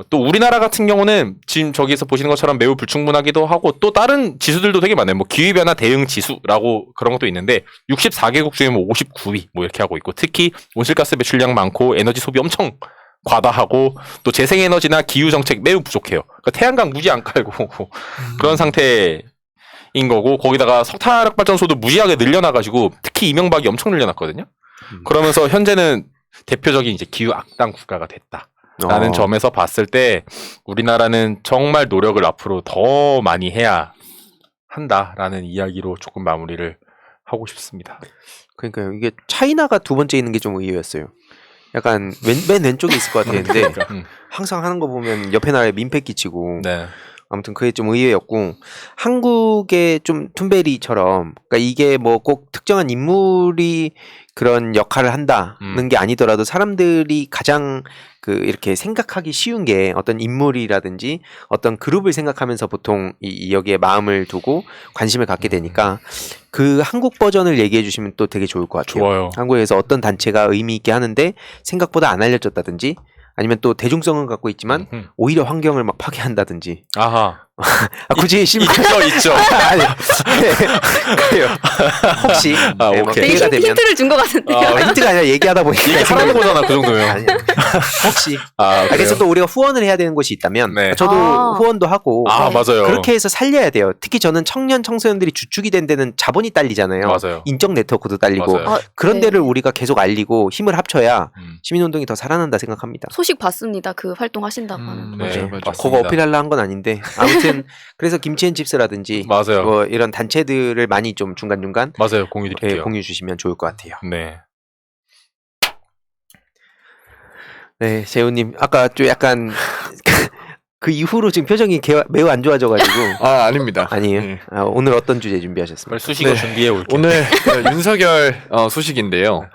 또 우리나라 같은 경우는 지금 저기서 보시는 것처럼 매우 불충분하기도 하고 또 다른 지수들도 되게 많아요. 뭐 기후변화 대응 지수라고 그런 것도 있는데 64개국 중에 뭐 59위 뭐 이렇게 하고 있고 특히 온실가스 배출량 많고 에너지 소비 엄청 과다하고 또 재생에너지나 기후정책 매우 부족해요. 그러니까 태양광 무지 안 깔고 그런 상태인 거고 거기다가 석탄화력 발전소도 무지하게 늘려놔가지고 특히 이명박이 엄청 늘려놨거든요. 그러면서 현재는 대표적인 이제 기후 악당 국가가 됐다라는 점에서 봤을 때 우리나라는 정말 노력을 앞으로 더 많이 해야 한다라는 이야기로 조금 마무리를 하고 싶습니다. 그러니까요. 이게 차이나가 두 번째 있는 게 좀 의외였어요. 약간 맨 왼쪽에 있을 것 같았는데 항상 하는 거 보면 옆에 나라에 민폐 끼치고 네. 아무튼 그게 좀 의외였고 한국의 좀 툰베리처럼 그러니까 이게 뭐 꼭 특정한 인물이 그런 역할을 한다는 게 아니더라도 사람들이 가장 이렇게 생각하기 쉬운 게 어떤 인물이라든지 어떤 그룹을 생각하면서 보통 여기에 마음을 두고 관심을 갖게 되니까 그 한국 버전을 얘기해 주시면 또 되게 좋을 것 같아요. 좋아요. 한국에서 어떤 단체가 의미 있게 하는데 생각보다 안 알려졌다든지 아니면 또 대중성은 갖고 있지만 오히려 환경을 막 파괴한다든지. 아하. 굳이 있죠. 아니, 그래요. 혹시 아, 뭐 오케이. 되게 기회가 되면 힌트를 준 것 같은데요. 힌트가 아니라 얘기하다 보니까 얘기하는 거잖아, 그 정도면. 아니야. 혹시 아, 그래서 또 우리가 후원을 해야 되는 곳이 있다면 네. 저도 후원도 하고 아, 맞아요. 그렇게 해서 살려야 돼요. 특히 저는 청년 청소년들이 주축이 된 데는 자본이 딸리잖아요. 맞아요. 인적 네트워크도 딸리고 맞아요. 그런 네. 데를 우리가 계속 알리고 힘을 합쳐야 시민운동이 더 살아난다 생각합니다. 소식 봤습니다. 그 활동하신다고 하는. 네, 맞아요. 맞습니다. 그거 어필하려 한 건 아닌데 아무튼 그래서 김치앤칩스라든지 맞아요. 뭐 이런 단체들을 많이 좀 중간중간 맞아요. 공유 드릴게요. 공유 주시면 좋을 것 같아요. 네. 네, 재훈님 아까 좀 약간 그 이후로 지금 표정이 매우 안 좋아져가지고 아닙니다. 아니에요. 네. 오늘 어떤 주제 준비하셨습니까? 빨리 수식어 네. 준비해 올게요. 오늘 윤석열 소식인데요.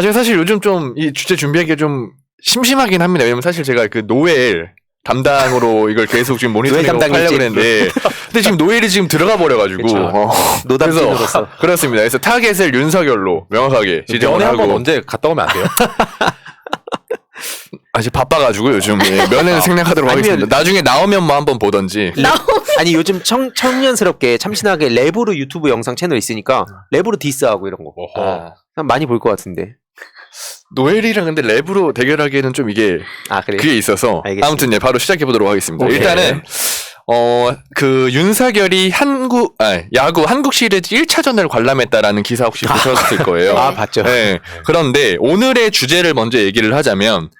제가 사실 요즘 좀 이 주제 준비하기가 좀 심심하긴 합니다. 왜냐면 사실 제가 그 노엘 담당으로 이걸 계속 지금 모니터링하고 노엘 하려고 담당이지. 했는데 근데 지금 노엘이 지금 들어가 버려가지고 그쵸. 노담진으로서 그렇습니다. 그래서 타겟을 윤석열로 명확하게 지정을 면회 한번 하고 언제 갔다 오면 안 돼요? 아직 바빠가지고 요즘 면회는 생략하도록 아니면- 하겠습니다. 나중에 나오면 뭐 한번 보던지. 아니 요즘 청년스럽게 참신하게 랩으로 유튜브 영상 채널 있으니까 랩으로 디스하고 이런 거 어허. 많이 볼 것 같은데. 노엘이랑 근데 랩으로 대결하기에는 좀 이게 그래요? 그게 있어서 알겠습니다. 아무튼 바로 시작해 보도록 하겠습니다. 오케이. 일단은 그 윤석열이 야구 한국 시리즈 1차전을 관람했다라는 기사 혹시 보셨을 거예요. 봤죠. 네. 그런데 오늘의 주제를 먼저 얘기를 하자면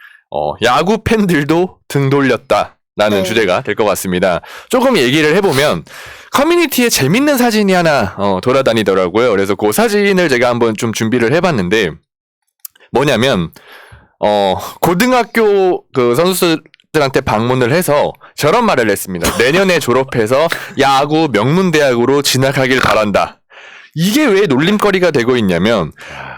야구 팬들도 등 돌렸다라는 네. 주제가 될 것 같습니다. 조금 얘기를 해보면 커뮤니티에 재밌는 사진이 하나 돌아다니더라고요. 그래서 그 사진을 제가 한번 좀 준비를 해봤는데 뭐냐면 고등학교 그 선수들한테 방문을 해서 저런 말을 했습니다. 내년에 졸업해서 야구 명문대학으로 진학하길 바란다. 이게 왜 놀림거리가 되고 있냐면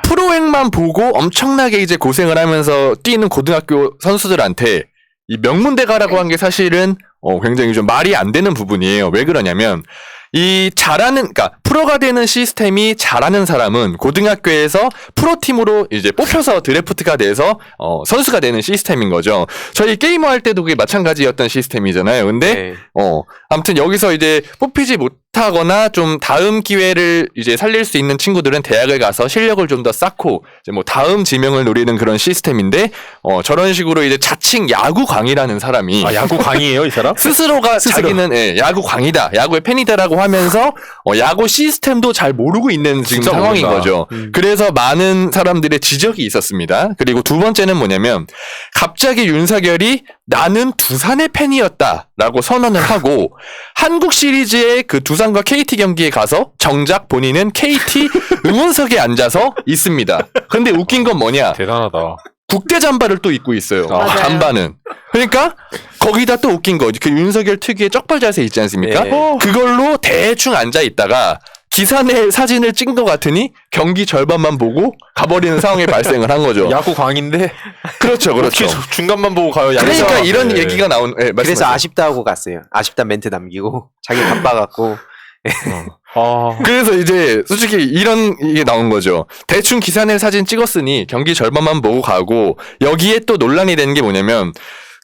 프로행만 보고 엄청나게 이제 고생을 하면서 뛰는 고등학교 선수들한테 이 명문대 가라고 한 게 사실은 굉장히 좀 말이 안 되는 부분이에요. 왜 그러냐면 그러니까 프로가 되는 시스템이 잘하는 사람은 고등학교에서 프로팀으로 이제 뽑혀서 드래프트가 돼서 선수가 되는 시스템인 거죠. 저희 게이머 할 때도 그게 마찬가지였던 시스템이잖아요. 근데 네. 아무튼 여기서 이제 뽑히지 못하거나 좀 다음 기회를 이제 살릴 수 있는 친구들은 대학을 가서 실력을 좀 더 쌓고 이제 뭐 다음 지명을 노리는 그런 시스템인데 저런 식으로 이제 자칭 야구 광이라는 사람이 야구 강의예요, 이 사람? 스스로가 자기는 야구 광이다, 야구의 팬이다라고 하면서 야구 시스템도 잘 모르고 있는 지금 진짜 상황인 모른다. 거죠. 그래서 많은 사람들의 지적이 있었습니다. 그리고 두 번째는 뭐냐면 갑자기 윤석열이 나는 두산의 팬이었다라고 선언을 하고 한국 시리즈의 그 두산과 KT 경기에 가서 정작 본인은 KT 응원석에 앉아서 있습니다. 근데 웃긴 건 뭐냐? 대단하다. 국대 잠바를 또 입고 있어요. 맞아요. 잠바는. 그러니까 거기다 또 웃긴 거. 그 윤석열 특유의 쪽발 자세 있지 않습니까? 네. 그걸로 대충 앉아 있다가 기사 내 사진을 찍은 것 같으니 경기 절반만 보고 가버리는 상황이 발생을 한 거죠. 야구 광인데 그렇죠, 그렇죠. 어떻게 중간만 보고 가요? 그러니까 야구 이런 네. 얘기가 나온. 네, 그래서 말씀하세요. 아쉽다고 갔어요. 아쉽다 멘트 남기고 자기 바빠갖고 그래서 이제 솔직히 이런 이게 나온 거죠. 대충 기사 낼 사진 찍었으니 경기 절반만 보고 가고 여기에 또 논란이 되는 게 뭐냐면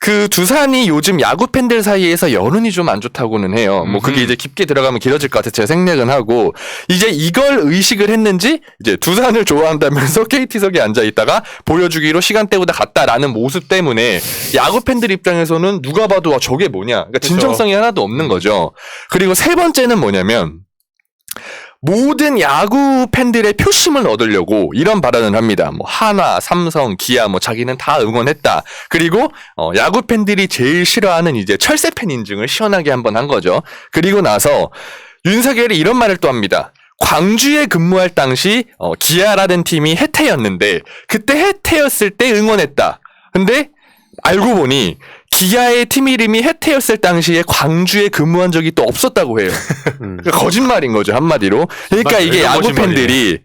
그 두산이 요즘 야구 팬들 사이에서 여론이 좀 안 좋다고는 해요. 뭐 그게 이제 깊게 들어가면 길어질 것 같아서 제가 생략은 하고 이제 이걸 의식을 했는지 이제 두산을 좋아한다면서 KT석에 앉아 있다가 보여주기로 시간대보다 갔다라는 모습 때문에 야구 팬들 입장에서는 누가 봐도 저게 뭐냐. 그러니까 진정성이 하나도 없는 거죠. 그리고 세 번째는 뭐냐면 모든 야구 팬들의 표심을 얻으려고 이런 발언을 합니다. 뭐 한화, 삼성, 기아 뭐 자기는 다 응원했다. 그리고 야구 팬들이 제일 싫어하는 이제 철새 팬 인증을 시원하게 한번 한 거죠. 그리고 나서 윤석열이 이런 말을 또 합니다. 광주에 근무할 당시 기아라는 팀이 해태였는데 그때 해태였을 때 응원했다. 근데 알고 보니 기아의 팀 이름이 해태였을 당시에 광주에 근무한 적이 또 없었다고 해요. 그러니까 거짓말인 거죠, 한마디로. 그러니까 맞아요. 이게 이건 야구 거짓말이에요. 팬들이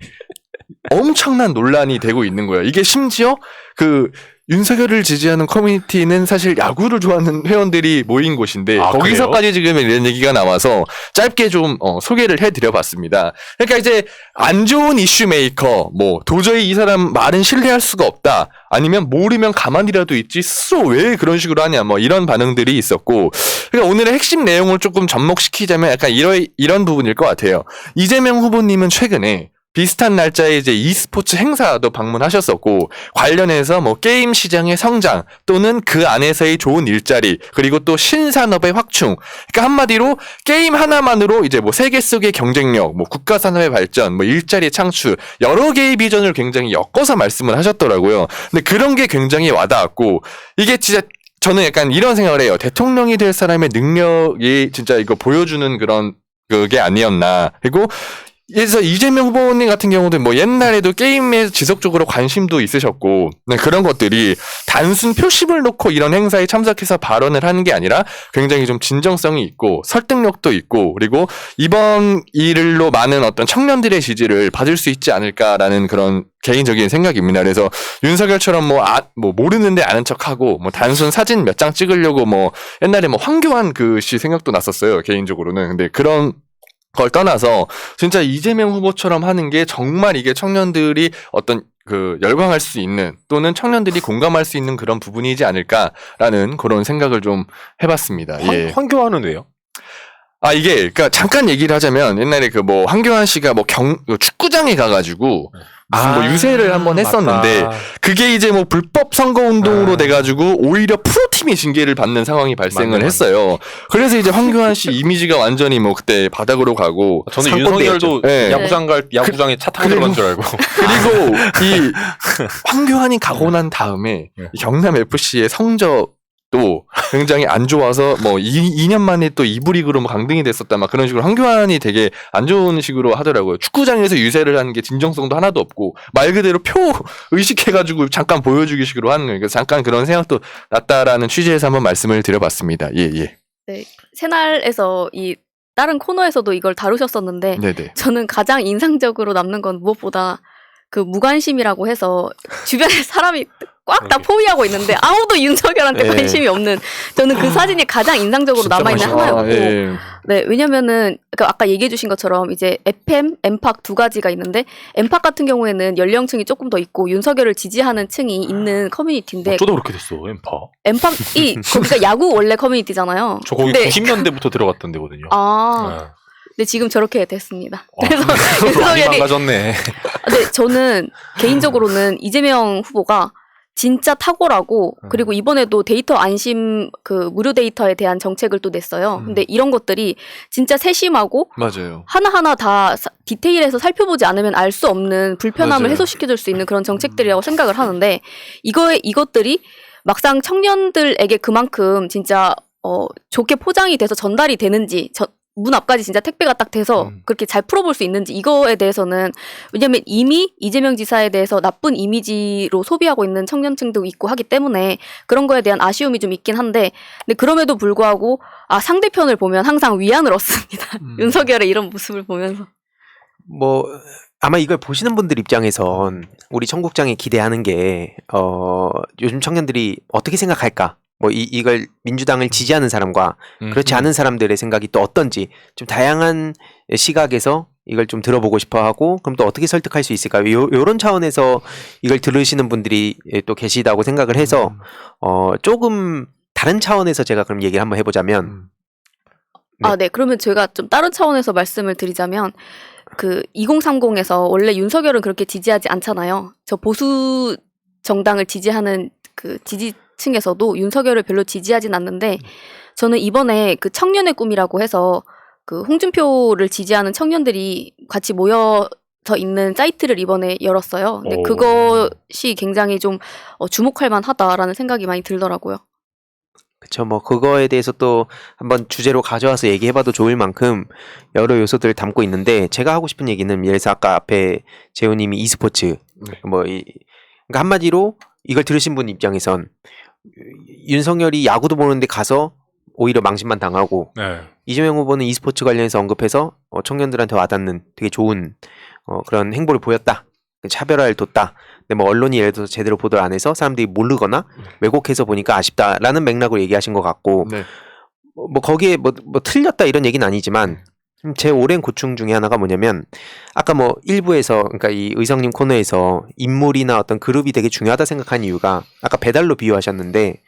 엄청난 논란이 되고 있는 거예요. 이게 심지어 그 윤석열을 지지하는 커뮤니티는 사실 야구를 좋아하는 회원들이 모인 곳인데 아, 거기서까지 지금 이런 얘기가 나와서 짧게 좀 소개를 해드려봤습니다. 그러니까 이제 안 좋은 이슈 메이커, 뭐 도저히 이 사람 말은 신뢰할 수가 없다. 아니면 모르면 가만히라도 있지 스스로 왜 그런 식으로 하냐 뭐 이런 반응들이 있었고, 그러니까 오늘의 핵심 내용을 조금 접목시키자면 약간 이런 부분일 것 같아요. 이재명 후보님은 최근에 비슷한 날짜에 이제 e스포츠 행사도 방문하셨었고, 관련해서 뭐 게임 시장의 성장 또는 그 안에서의 좋은 일자리, 그리고 또 신산업의 확충, 그러니까 한마디로 게임 하나만으로 이제 뭐 세계 속의 경쟁력, 뭐 국가 산업의 발전, 뭐 일자리 창출, 여러 개의 비전을 굉장히 엮어서 말씀을 하셨더라고요. 근데 그런 게 굉장히 와닿았고, 이게 진짜 저는 약간 이런 생각을 해요. 대통령이 될 사람의 능력이 진짜 이거 보여주는 그런 그게 아니었나. 그리고 그래서 이재명 후보님 같은 경우도 뭐 옛날에도 게임에 지속적으로 관심도 있으셨고, 네, 그런 것들이 단순 표심을 놓고 이런 행사에 참석해서 발언을 하는 게 아니라 굉장히 좀 진정성이 있고 설득력도 있고, 그리고 이번 일로 많은 어떤 청년들의 지지를 받을 수 있지 않을까라는 그런 개인적인 생각입니다. 그래서 윤석열처럼 뭐 모르는데 아는 척하고 뭐 단순 사진 몇 장 찍으려고 뭐 옛날에 뭐 황교안 그 씨 생각도 났었어요, 개인적으로는. 근데 그런 걸 떠나서 진짜 이재명 후보처럼 하는 게 정말 이게 청년들이 어떤 그 열광할 수 있는 또는 청년들이 공감할 수 있는 그런 부분이지 않을까라는 그런 생각을 좀 해봤습니다. 예. 황교안은 왜요? 아, 이게 그러니까 잠깐 얘기를 하자면 옛날에 그 뭐 황교안 씨가 뭐 축구장에 가가지고 무슨 뭐 유세를 한번 했었는데, 맞다. 그게 이제 뭐 불법 선거 운동으로 돼가지고 오히려 프로팀이 징계를 받는 상황이 발생을 맞네. 했어요. 그래서 이제 황교안 씨 이미지가 완전히 뭐 그때 바닥으로 가고, 저는 상권대였죠. 윤석열도 네. 야구장에 차 타고 그리고- 들어간 줄 알고. 그리고 이 황교안이 가고 난 다음에 이 경남 FC의 성적도 굉장히 안 좋아서 뭐 2년 만에 또 2부 리그로 뭐 강등이 됐었다 막 그런 식으로 황교안이 되게 안 좋은 식으로 하더라고요. 축구장에서 유세를 하는 게 진정성도 하나도 없고 말 그대로 표 의식해가지고 잠깐 보여주기 식으로 하는 거예요. 그래서 잠깐 그런 생각도 났다라는 취지에서 한번 말씀을 드려봤습니다. 예. 네, 새날에서 이 다른 코너에서도 이걸 다루셨었는데 네네. 저는 가장 인상적으로 남는 건 무엇보다 그 무관심이라고 해서 주변에 사람이 꽉 다 포위하고 있는데 아무도 윤석열한테 네. 관심이 없는, 저는 그 사진이 가장 인상적으로 진짜 남아있는 멋있다. 하나였고, 예. 네, 왜냐면은 그 아까 얘기해주신 것처럼 이제 FM, 엠팍 두 가지가 있는데, 엠팍 같은 경우에는 연령층이 조금 더 있고 윤석열을 지지하는 층이 있는 커뮤니티인데, 어쩌다 그렇게 됐어, 엠파. 엠팍이 거기가 야구 원래 커뮤니티잖아요. 저 거기 근데- 90년대부터 들어갔던 데거든요. 아, 근데 지금 저렇게 됐습니다. 그래서 많이 윤석열이, 망가졌네. 근데 저는 개인적으로는 이재명 후보가 진짜 탁월하고, 그리고 이번에도 데이터 안심 그 무료 데이터에 대한 정책을 또 냈어요. 근데 이런 것들이 진짜 세심하고 맞아요. 하나하나 다 디테일해서 살펴보지 않으면 알 수 없는 불편함을 맞아요. 해소시켜줄 수 있는 그런 정책들이라고 생각을 하는데, 이것들이 막상 청년들에게 그만큼 진짜 좋게 포장이 돼서 전달이 되는지, 문 앞까지 진짜 택배가 딱 돼서 그렇게 잘 풀어볼 수 있는지, 이거에 대해서는, 왜냐면 이미 이재명 지사에 대해서 나쁜 이미지로 소비하고 있는 청년층도 있고 하기 때문에 그런 거에 대한 아쉬움이 좀 있긴 한데, 근데 그럼에도 불구하고 상대편을 보면 항상 위안을 얻습니다. 윤석열의 이런 모습을 보면서. 뭐 아마 이걸 보시는 분들 입장에선 우리 청국장에 기대하는 게 요즘 청년들이 어떻게 생각할까? 뭐 이걸 민주당을 지지하는 사람과 그렇지 않은 사람들의 생각이 또 어떤지 좀 다양한 시각에서 이걸 좀 들어보고 싶어 하고, 그럼 또 어떻게 설득할 수 있을까? 요런 차원에서 이걸 들으시는 분들이 또 계시다고 생각을 해서 조금 다른 차원에서 제가 그럼 얘기를 한번 해보자면, 네. 그러면 제가 좀 다른 차원에서 말씀을 드리자면, 그 2030에서 원래 윤석열은 그렇게 지지하지 않잖아요. 저 보수 정당을 지지하는 그 지지층에서도 윤석열을 별로 지지하진 않는데, 저는 이번에 그 청년의 꿈이라고 해서 그 홍준표를 지지하는 청년들이 같이 모여서 있는 사이트를 이번에 열었어요. 근데 오. 그것이 굉장히 좀 주목할 만하다라는 생각이 많이 들더라고요. 그쵸, 뭐 그거에 대해서 또 한번 주제로 가져와서 얘기해봐도 좋을 만큼 여러 요소들을 담고 있는데, 제가 하고 싶은 얘기는 예를 들어서 아까 앞에 재호님이 e스포츠 그러니까 한마디로 이걸 들으신 분 입장에선 윤석열이 야구도 보는데 가서 오히려 망신만 당하고, 네. 이재명 후보는 e스포츠 관련해서 언급해서 청년들한테 와닿는 되게 좋은 그런 행보를 보였다. 차별화를 뒀다. 근데 뭐 언론이 예를 들어서 제대로 보도를 안 해서 사람들이 모르거나 왜곡해서 보니까 아쉽다라는 맥락으로 얘기하신 것 같고 네. 뭐 거기에 뭐 틀렸다 이런 얘기는 아니지만 제 오랜 고충 중에 하나가 뭐냐면 아까 뭐 일부에서 그러니까 이 의성님 코너에서 인물이나 어떤 그룹이 되게 중요하다 생각한 이유가 아까 배달로 비유하셨는데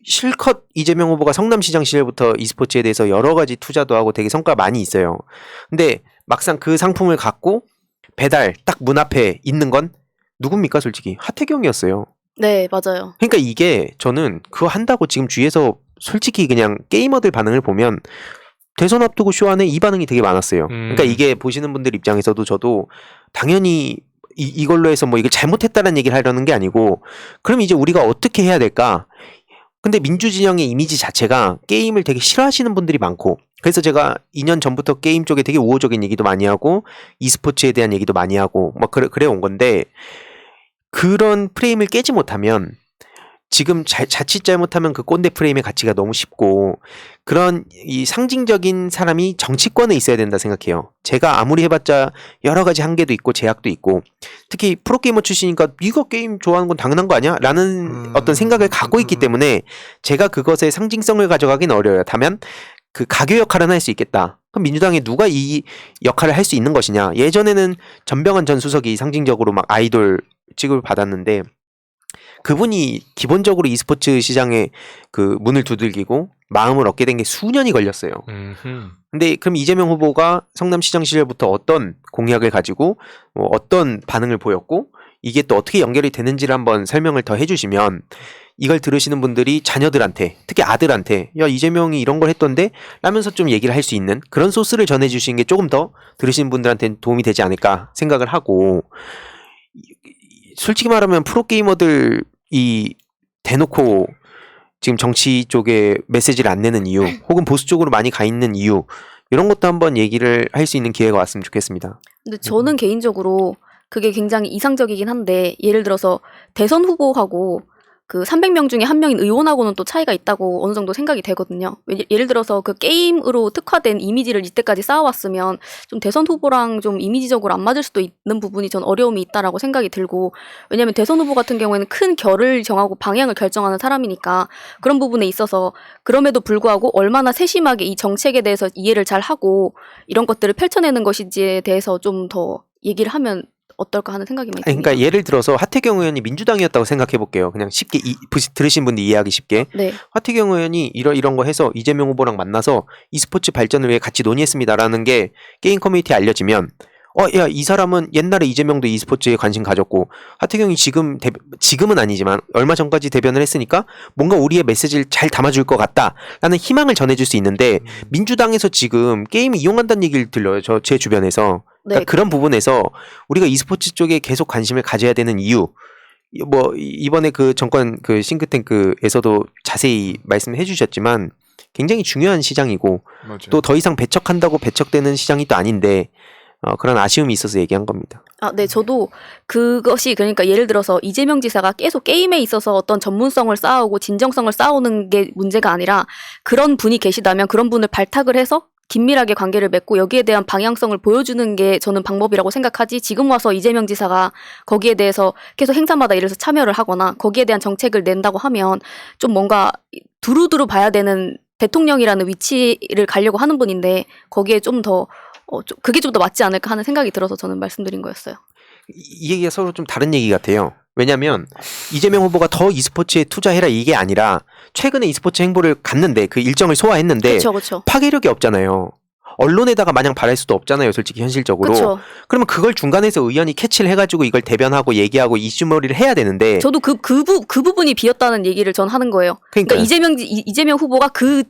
실컷 이재명 후보가 성남시장 시절부터 e스포츠에 대해서 여러 가지 투자도 하고 되게 성과가 많이 있어요. 근데 막상 그 상품을 갖고 배달 딱 문 앞에 있는 건 누굽니까 솔직히 하태경이었어요. 네, 맞아요. 그러니까 이게 저는 그거 한다고 지금 주위에서 솔직히 그냥 게이머들 반응을 보면 대선 앞두고 쇼하네 이 반응이 되게 많았어요. 그러니까 이게 보시는 분들 입장에서도 저도 당연히 이걸로 해서 뭐 이걸 잘못했다는 얘기를 하려는 게 아니고 그럼 이제 우리가 어떻게 해야 될까? 근데 민주진영의 이미지 자체가 게임을 되게 싫어하시는 분들이 많고 그래서 제가 2년 전부터 게임 쪽에 되게 우호적인 얘기도 많이 하고 e스포츠에 대한 얘기도 많이 하고 막 그래 온 건데 그런 프레임을 깨지 못하면 지금 자칫 잘못하면 그 꼰대 프레임의 가치가 너무 쉽고 그런 이 상징적인 사람이 정치권에 있어야 된다 생각해요. 제가 아무리 해봤자 여러 가지 한계도 있고 제약도 있고 특히 프로게이머 출신이니까 네가 게임 좋아하는 건 당연한 거 아니야? 라는 어떤 생각을 갖고 있기 때문에 제가 그것의 상징성을 가져가긴 어려워요. 다만 그 가교 역할은 할 수 있겠다. 그럼 민주당에 누가 이 역할을 할 수 있는 것이냐? 예전에는 전병헌 전 수석이 상징적으로 막 아이돌 취급을 받았는데 그분이 기본적으로 e스포츠 시장에 그 문을 두들기고 마음을 얻게 된 게 수년이 걸렸어요. 근데 그럼 이재명 후보가 성남시장 시절부터 어떤 공약을 가지고 어떤 반응을 보였고 이게 또 어떻게 연결이 되는지를 한번 설명을 더 해주시면 이걸 들으시는 분들이 자녀들한테 특히 아들한테 야 이재명이 이런 걸 했던데 라면서 좀 얘기를 할 수 있는 그런 소스를 전해주시는 게 조금 더 들으시는 분들한테는 도움이 되지 않을까 생각을 하고 솔직히 말하면 프로게이머들이 대놓고 지금 정치 쪽에 메시지를 안 내는 이유 혹은 보수 쪽으로 많이 가 있는 이유 이런 것도 한번 얘기를 할 수 있는 기회가 왔으면 좋겠습니다. 근데 저는 개인적으로 그게 굉장히 이상적이긴 한데 예를 들어서 대선 후보하고 그 300명 중에 한 명인 의원하고는 또 차이가 있다고 어느 정도 생각이 되거든요. 예를 들어서 그 게임으로 특화된 이미지를 이때까지 쌓아왔으면 좀 대선 후보랑 좀 이미지적으로 안 맞을 수도 있는 부분이 전 어려움이 있다라고 생각이 들고 왜냐하면 대선 후보 같은 경우에는 큰 결을 정하고 방향을 결정하는 사람이니까 그런 부분에 있어서 그럼에도 불구하고 얼마나 세심하게 이 정책에 대해서 이해를 잘 하고 이런 것들을 펼쳐내는 것인지에 대해서 좀 더 얘기를 하면 어떨까 하는 생각이 많이 듭니다. 그러니까 예를 들어서 하태경 의원이 민주당이었다고 생각해 볼게요. 그냥 쉽게 들으신 분들 이해하기 쉽게. 네. 하태경 의원이 이런 거 해서 이재명 후보랑 만나서 e스포츠 발전을 위해 같이 논의했습니다라는 게 게임 커뮤니티에 알려지면 야, 이 사람은 옛날에 이재명도 e스포츠에 관심 가졌고 하태경이 지금은 아니지만 얼마 전까지 대변을 했으니까 뭔가 우리의 메시지를 잘 담아줄 것 같다라는 희망을 전해줄 수 있는데 민주당에서 지금 게임을 이용한다는 얘기를 들려요. 제 주변에서. 그러니까 네. 그런 부분에서 우리가 e스포츠 쪽에 계속 관심을 가져야 되는 이유 뭐 이번에 그 정권 그 싱크탱크에서도 자세히 말씀해 주셨지만 굉장히 중요한 시장이고 또 더 이상 배척한다고 배척되는 시장이 또 아닌데 그런 아쉬움이 있어서 얘기한 겁니다. 아, 네, 저도 그것이 그러니까 예를 들어서 이재명 지사가 계속 게임에 있어서 어떤 전문성을 쌓아오고 진정성을 쌓아오는 게 문제가 아니라 그런 분이 계시다면 그런 분을 발탁을 해서 긴밀하게 관계를 맺고 여기에 대한 방향성을 보여주는 게 저는 방법이라고 생각하지 지금 와서 이재명 지사가 거기에 대해서 계속 행사마다 이래서 참여를 하거나 거기에 대한 정책을 낸다고 하면 좀 뭔가 두루두루 봐야 되는 대통령이라는 위치를 가려고 하는 분인데 거기에 좀 더 그게 좀 더 맞지 않을까 하는 생각이 들어서 저는 말씀드린 거였어요. 이 얘기가 서로 좀 다른 얘기 같아요. 왜냐하면 이재명 후보가 더 e스포츠에 투자해라 이게 아니라 최근에 e스포츠 행보를 갔는데 그 일정을 소화했는데 그렇죠. 파괴력이 없잖아요. 언론에다가 마냥 바랄 수도 없잖아요. 솔직히 현실적으로. 그렇죠. 그러면 그걸 중간에서 의원이 캐치를 해가지고 이걸 대변하고 얘기하고 이슈머리를 해야 되는데 저도 그 부분이 비었다는 얘기를 전 하는 거예요. 그러니까 이재명 후보가 그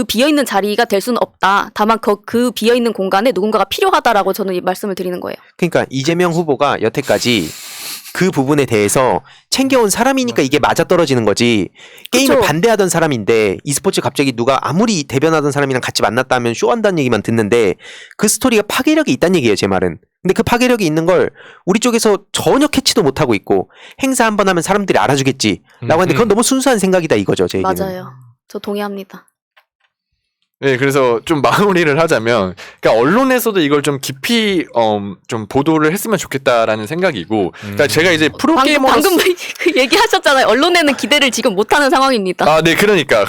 비어있는 자리가 될 수는 없다. 다만 그 비어있는 공간에 누군가가 필요하다라고 저는 이 말씀을 드리는 거예요. 그러니까 이재명 후보가 여태까지 그 부분에 대해서 챙겨온 사람이니까 이게 맞아떨어지는 거지. 게임을 그쵸. 반대하던 사람인데 e스포츠 갑자기 누가 아무리 대변하던 사람이랑 같이 만났다 하면 쇼한다는 얘기만 듣는데 그 스토리가 파괴력이 있다는 얘기예요. 제 말은. 근데 그 파괴력이 있는 걸 우리 쪽에서 전혀 캐치도 못하고 있고 행사 한번 하면 사람들이 알아주겠지 라고 하는데 그건 너무 순수한 생각이다 이거죠. 제 얘기는. 맞아요. 저 동의합니다. 네, 그래서 좀 마무리를 하자면, 그러니까 언론에서도 이걸 좀 깊이 좀 보도를 했으면 좋겠다라는 생각이고, 그러니까 제가 이제 프로게이머 방금 그 얘기하셨잖아요. 언론에는 기대를 지금 못하는 상황입니다. 아, 네, 그러니까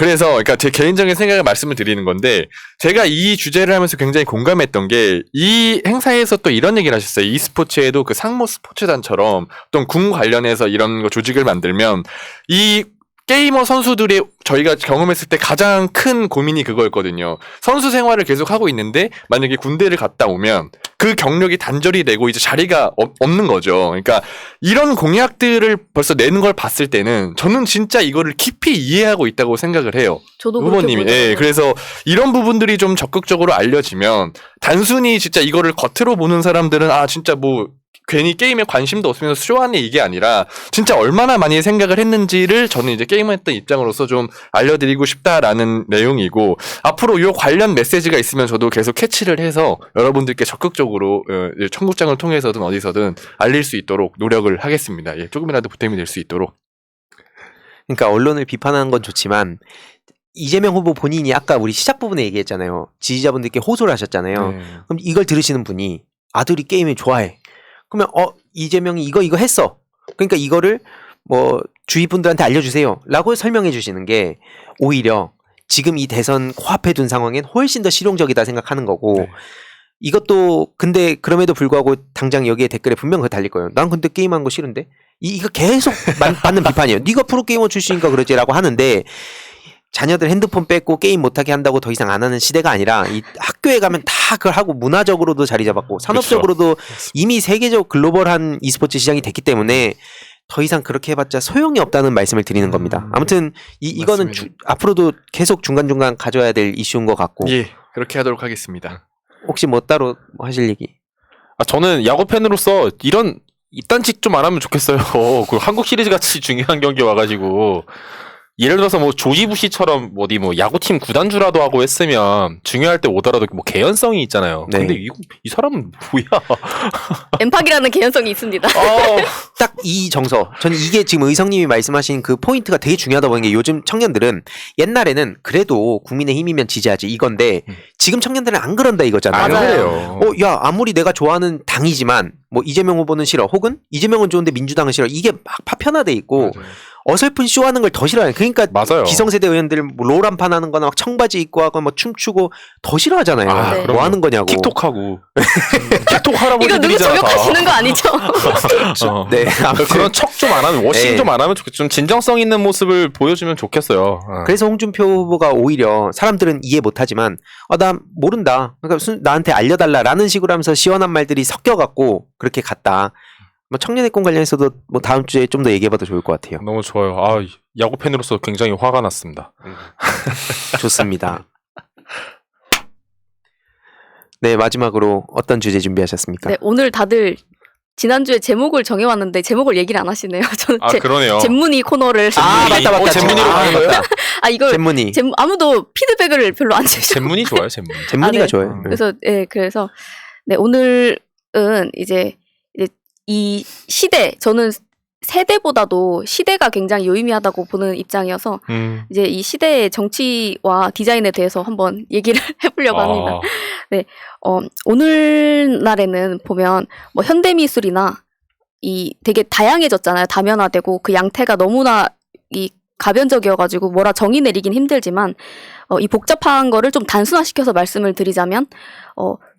제 개인적인 생각을 말씀을 드리는 건데, 제가 이 주제를 하면서 굉장히 공감했던 게, 이 행사에서 또 이런 얘기를 하셨어요. e스포츠에도 그 상무 스포츠단처럼 어떤 군 관련해서 이런 거 조직을 만들면, 이 게이머 선수들이 저희가 경험했을 때 가장 큰 고민이 그거였거든요. 선수 생활을 계속 하고 있는데 만약에 군대를 갔다 오면 그 경력이 단절이 되고 이제 자리가 없는 거죠. 그러니까 이런 공약들을 벌써 내는 걸 봤을 때는 저는 진짜 이거를 깊이 이해하고 있다고 생각을 해요. 저도 그렇게 후보님이. 보더라고요. 예, 그래서 이런 부분들이 좀 적극적으로 알려지면 단순히 진짜 이거를 겉으로 보는 사람들은 아 진짜 뭐 괜히 게임에 관심도 없으면서 쇼하는 이게 아니라 진짜 얼마나 많이 생각을 했는지를 저는 이제 게임했던 입장으로서 좀 알려드리고 싶다라는 내용이고 앞으로 이 관련 메시지가 있으면 저도 계속 캐치를 해서 여러분들께 적극적으로 청국장을 통해서든 어디서든 알릴 수 있도록 노력을 하겠습니다. 예, 조금이라도 보탬이 될 수 있도록. 그러니까 언론을 비판하는 건 좋지만 이재명 후보 본인이 아까 우리 시작 부분에 얘기했잖아요. 지지자분들께 호소를 하셨잖아요. 그럼 이걸 들으시는 분이 아들이 게임을 좋아해. 그러면 이재명이 이거 했어. 그러니까 이거를 뭐 주위 분들한테 알려주세요라고 설명해 주시는 게 오히려 지금 이 대선 코앞에 둔 상황엔 훨씬 더 실용적이다 생각하는 거고 네. 이것도 근데 그럼에도 불구하고 당장 여기에 댓글에 분명 그거 달릴 거예요. 난 근데 게임하는 거 싫은데 이거 계속 받는 비판이에요. 네가 프로게이머 출신인가 그러지라고 하는데 자녀들 핸드폰 뺏고 게임 못하게 한다고 더 이상 안 하는 시대가 아니라 이 학교에 가면 다 그걸 하고 문화적으로도 자리 잡았고 산업적으로도 이미 세계적 글로벌한 e스포츠 시장이 됐기 때문에 더 이상 그렇게 해봤자 소용이 없다는 말씀을 드리는 겁니다. 아무튼 이거는 앞으로도 계속 중간중간 가져야 될 이슈인 것 같고 예, 그렇게 하도록 하겠습니다. 혹시 뭐 따로 하실 얘기? 아, 저는 야구 팬으로서 이런 이딴 짓 좀 안 하면 좋겠어요. 그 한국 시리즈 같이 중요한 경기 와가지고 예를 들어서 뭐 조지 부시처럼 어디 뭐 야구팀 구단주라도 하고 했으면 중요할 때 오더라도 뭐 개연성이 있잖아요. 네. 근데 이 사람은 뭐야? 엠팍이라는 개연성이 있습니다. 딱 이 정서. 저는 이게 지금 의성님이 말씀하신 그 포인트가 되게 중요하다 보는 게 요즘 청년들은 옛날에는 그래도 국민의힘이면 지지하지 이건데 지금 청년들은 안 그런다 이거잖아요. 맞아요. 야 아무리 내가 좋아하는 당이지만 뭐 이재명 후보는 싫어 혹은 이재명은 좋은데 민주당은 싫어 이게 막 파편화돼 있고 어설픈 쇼하는 걸 더 싫어해요. 그러니까 맞아요. 기성세대 의원들 뭐 롤한판 하는 거나 막 청바지 입고 하고 뭐 춤추고 더 싫어하잖아요. 아, 네. 뭐 하는 거냐고. 틱톡하고 틱톡 이거 누구 할아버지들이잖아. 저격하시는 거 아니죠? 네. 아무튼 그런 척 좀 안 하면 워싱 네. 좀 안 하면 좋겠. 좀 진정성 있는 모습을 보여주면 좋겠어요. 그래서 홍준표 후보가 오히려 사람들은 이해 못하지만 나 모른다. 그러니까 나한테 알려달라라는 식으로 하면서 시원한 말들이 섞여갖고 그렇게 갔다. 뭐 청년의권 관련해서도 뭐 다음 주에 좀 더 얘기해봐도 좋을 것 같아요. 너무 좋아요. 아 야구 팬으로서 굉장히 화가 났습니다. 좋습니다. 네 마지막으로 어떤 주제 준비하셨습니까? 네, 오늘 다들 지난주에 제목을 정해왔는데 제목을 얘기를 안 하시네요. 저는 아 그러네요. 잼문이 코너를 맞다. 잼문이로 가는 거예요? 이걸 잼문이. 아무도 피드백을 별로 안 주셔. 잼문이 좋아요. 잼문. 잼문이가 네. 좋아요. 그래서 네 오늘은 이제 이 시대 저는 세대보다도 시대가 굉장히 유의미하다고 보는 입장이어서 이제 이 시대의 정치와 디자인에 대해서 한번 얘기를 해보려고 합니다. 오늘날에는 보면 뭐 현대미술이나 이 되게 다양해졌잖아요. 다면화되고 그 양태가 너무나 이 가변적이어가지고 뭐라 정의 내리긴 힘들지만 이 복잡한 거를 좀 단순화시켜서 말씀을 드리자면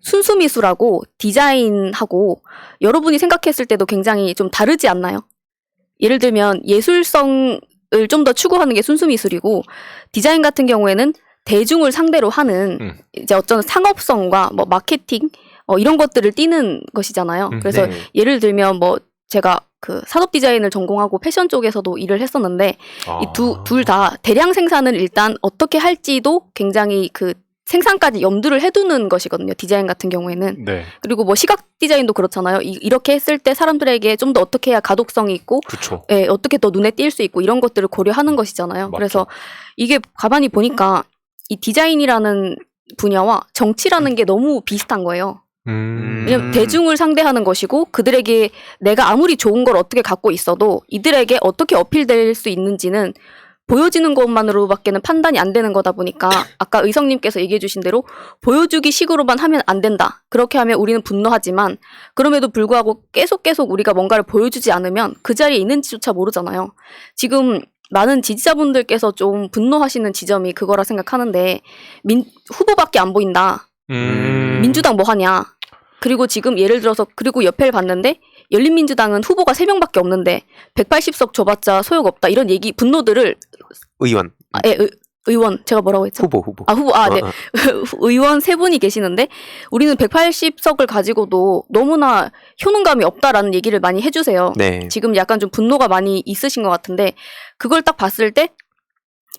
순수 미술하고 디자인하고 여러분이 생각했을 때도 굉장히 좀 다르지 않나요? 예를 들면 예술성을 좀 더 추구하는 게 순수 미술이고 디자인 같은 경우에는 대중을 상대로 하는 이제 어떤 상업성과 뭐 마케팅 이런 것들을 띠는 것이잖아요. 그래서 네. 예를 들면 뭐 제가 그 산업 디자인을 전공하고 패션 쪽에서도 일을 했었는데 이 둘 다 대량 생산을 일단 어떻게 할지도 굉장히 그 생산까지 염두를 해두는 것이거든요. 디자인 같은 경우에는. 네. 그리고 뭐 시각 디자인도 그렇잖아요. 이렇게 했을 때 사람들에게 좀 더 어떻게 해야 가독성이 있고 그렇죠. 예, 어떻게 더 눈에 띄일 수 있고 이런 것들을 고려하는 것이잖아요. 맞죠. 그래서 이게 가만히 보니까 이 디자인이라는 분야와 정치라는 게 너무 비슷한 거예요. 왜냐면 대중을 상대하는 것이고 그들에게 내가 아무리 좋은 걸 어떻게 갖고 있어도 이들에게 어떻게 어필될 수 있는지는 보여지는 것만으로밖에는 판단이 안 되는 거다 보니까 아까 의성님께서 얘기해 주신 대로 보여주기 식으로만 하면 안 된다. 그렇게 하면 우리는 분노하지만 그럼에도 불구하고 계속 우리가 뭔가를 보여주지 않으면 그 자리에 있는지조차 모르잖아요. 지금 많은 지지자분들께서 좀 분노하시는 지점이 그거라 생각하는데 후보밖에 안 보인다. 민주당 뭐 하냐. 그리고 지금 예를 들어서 그리고 옆에를 봤는데 열린민주당은 후보가 3명밖에 없는데 180석 줘봤자 소용없다. 이런 얘기 분노들을 의원 의원 제가 뭐라고 했죠? 후보 네. 의원 3분이 계시는데 우리는 180석을 가지고도 너무나 효능감이 없다라는 얘기를 많이 해주세요. 네. 지금 약간 좀 분노가 많이 있으신 것 같은데 그걸 딱 봤을 때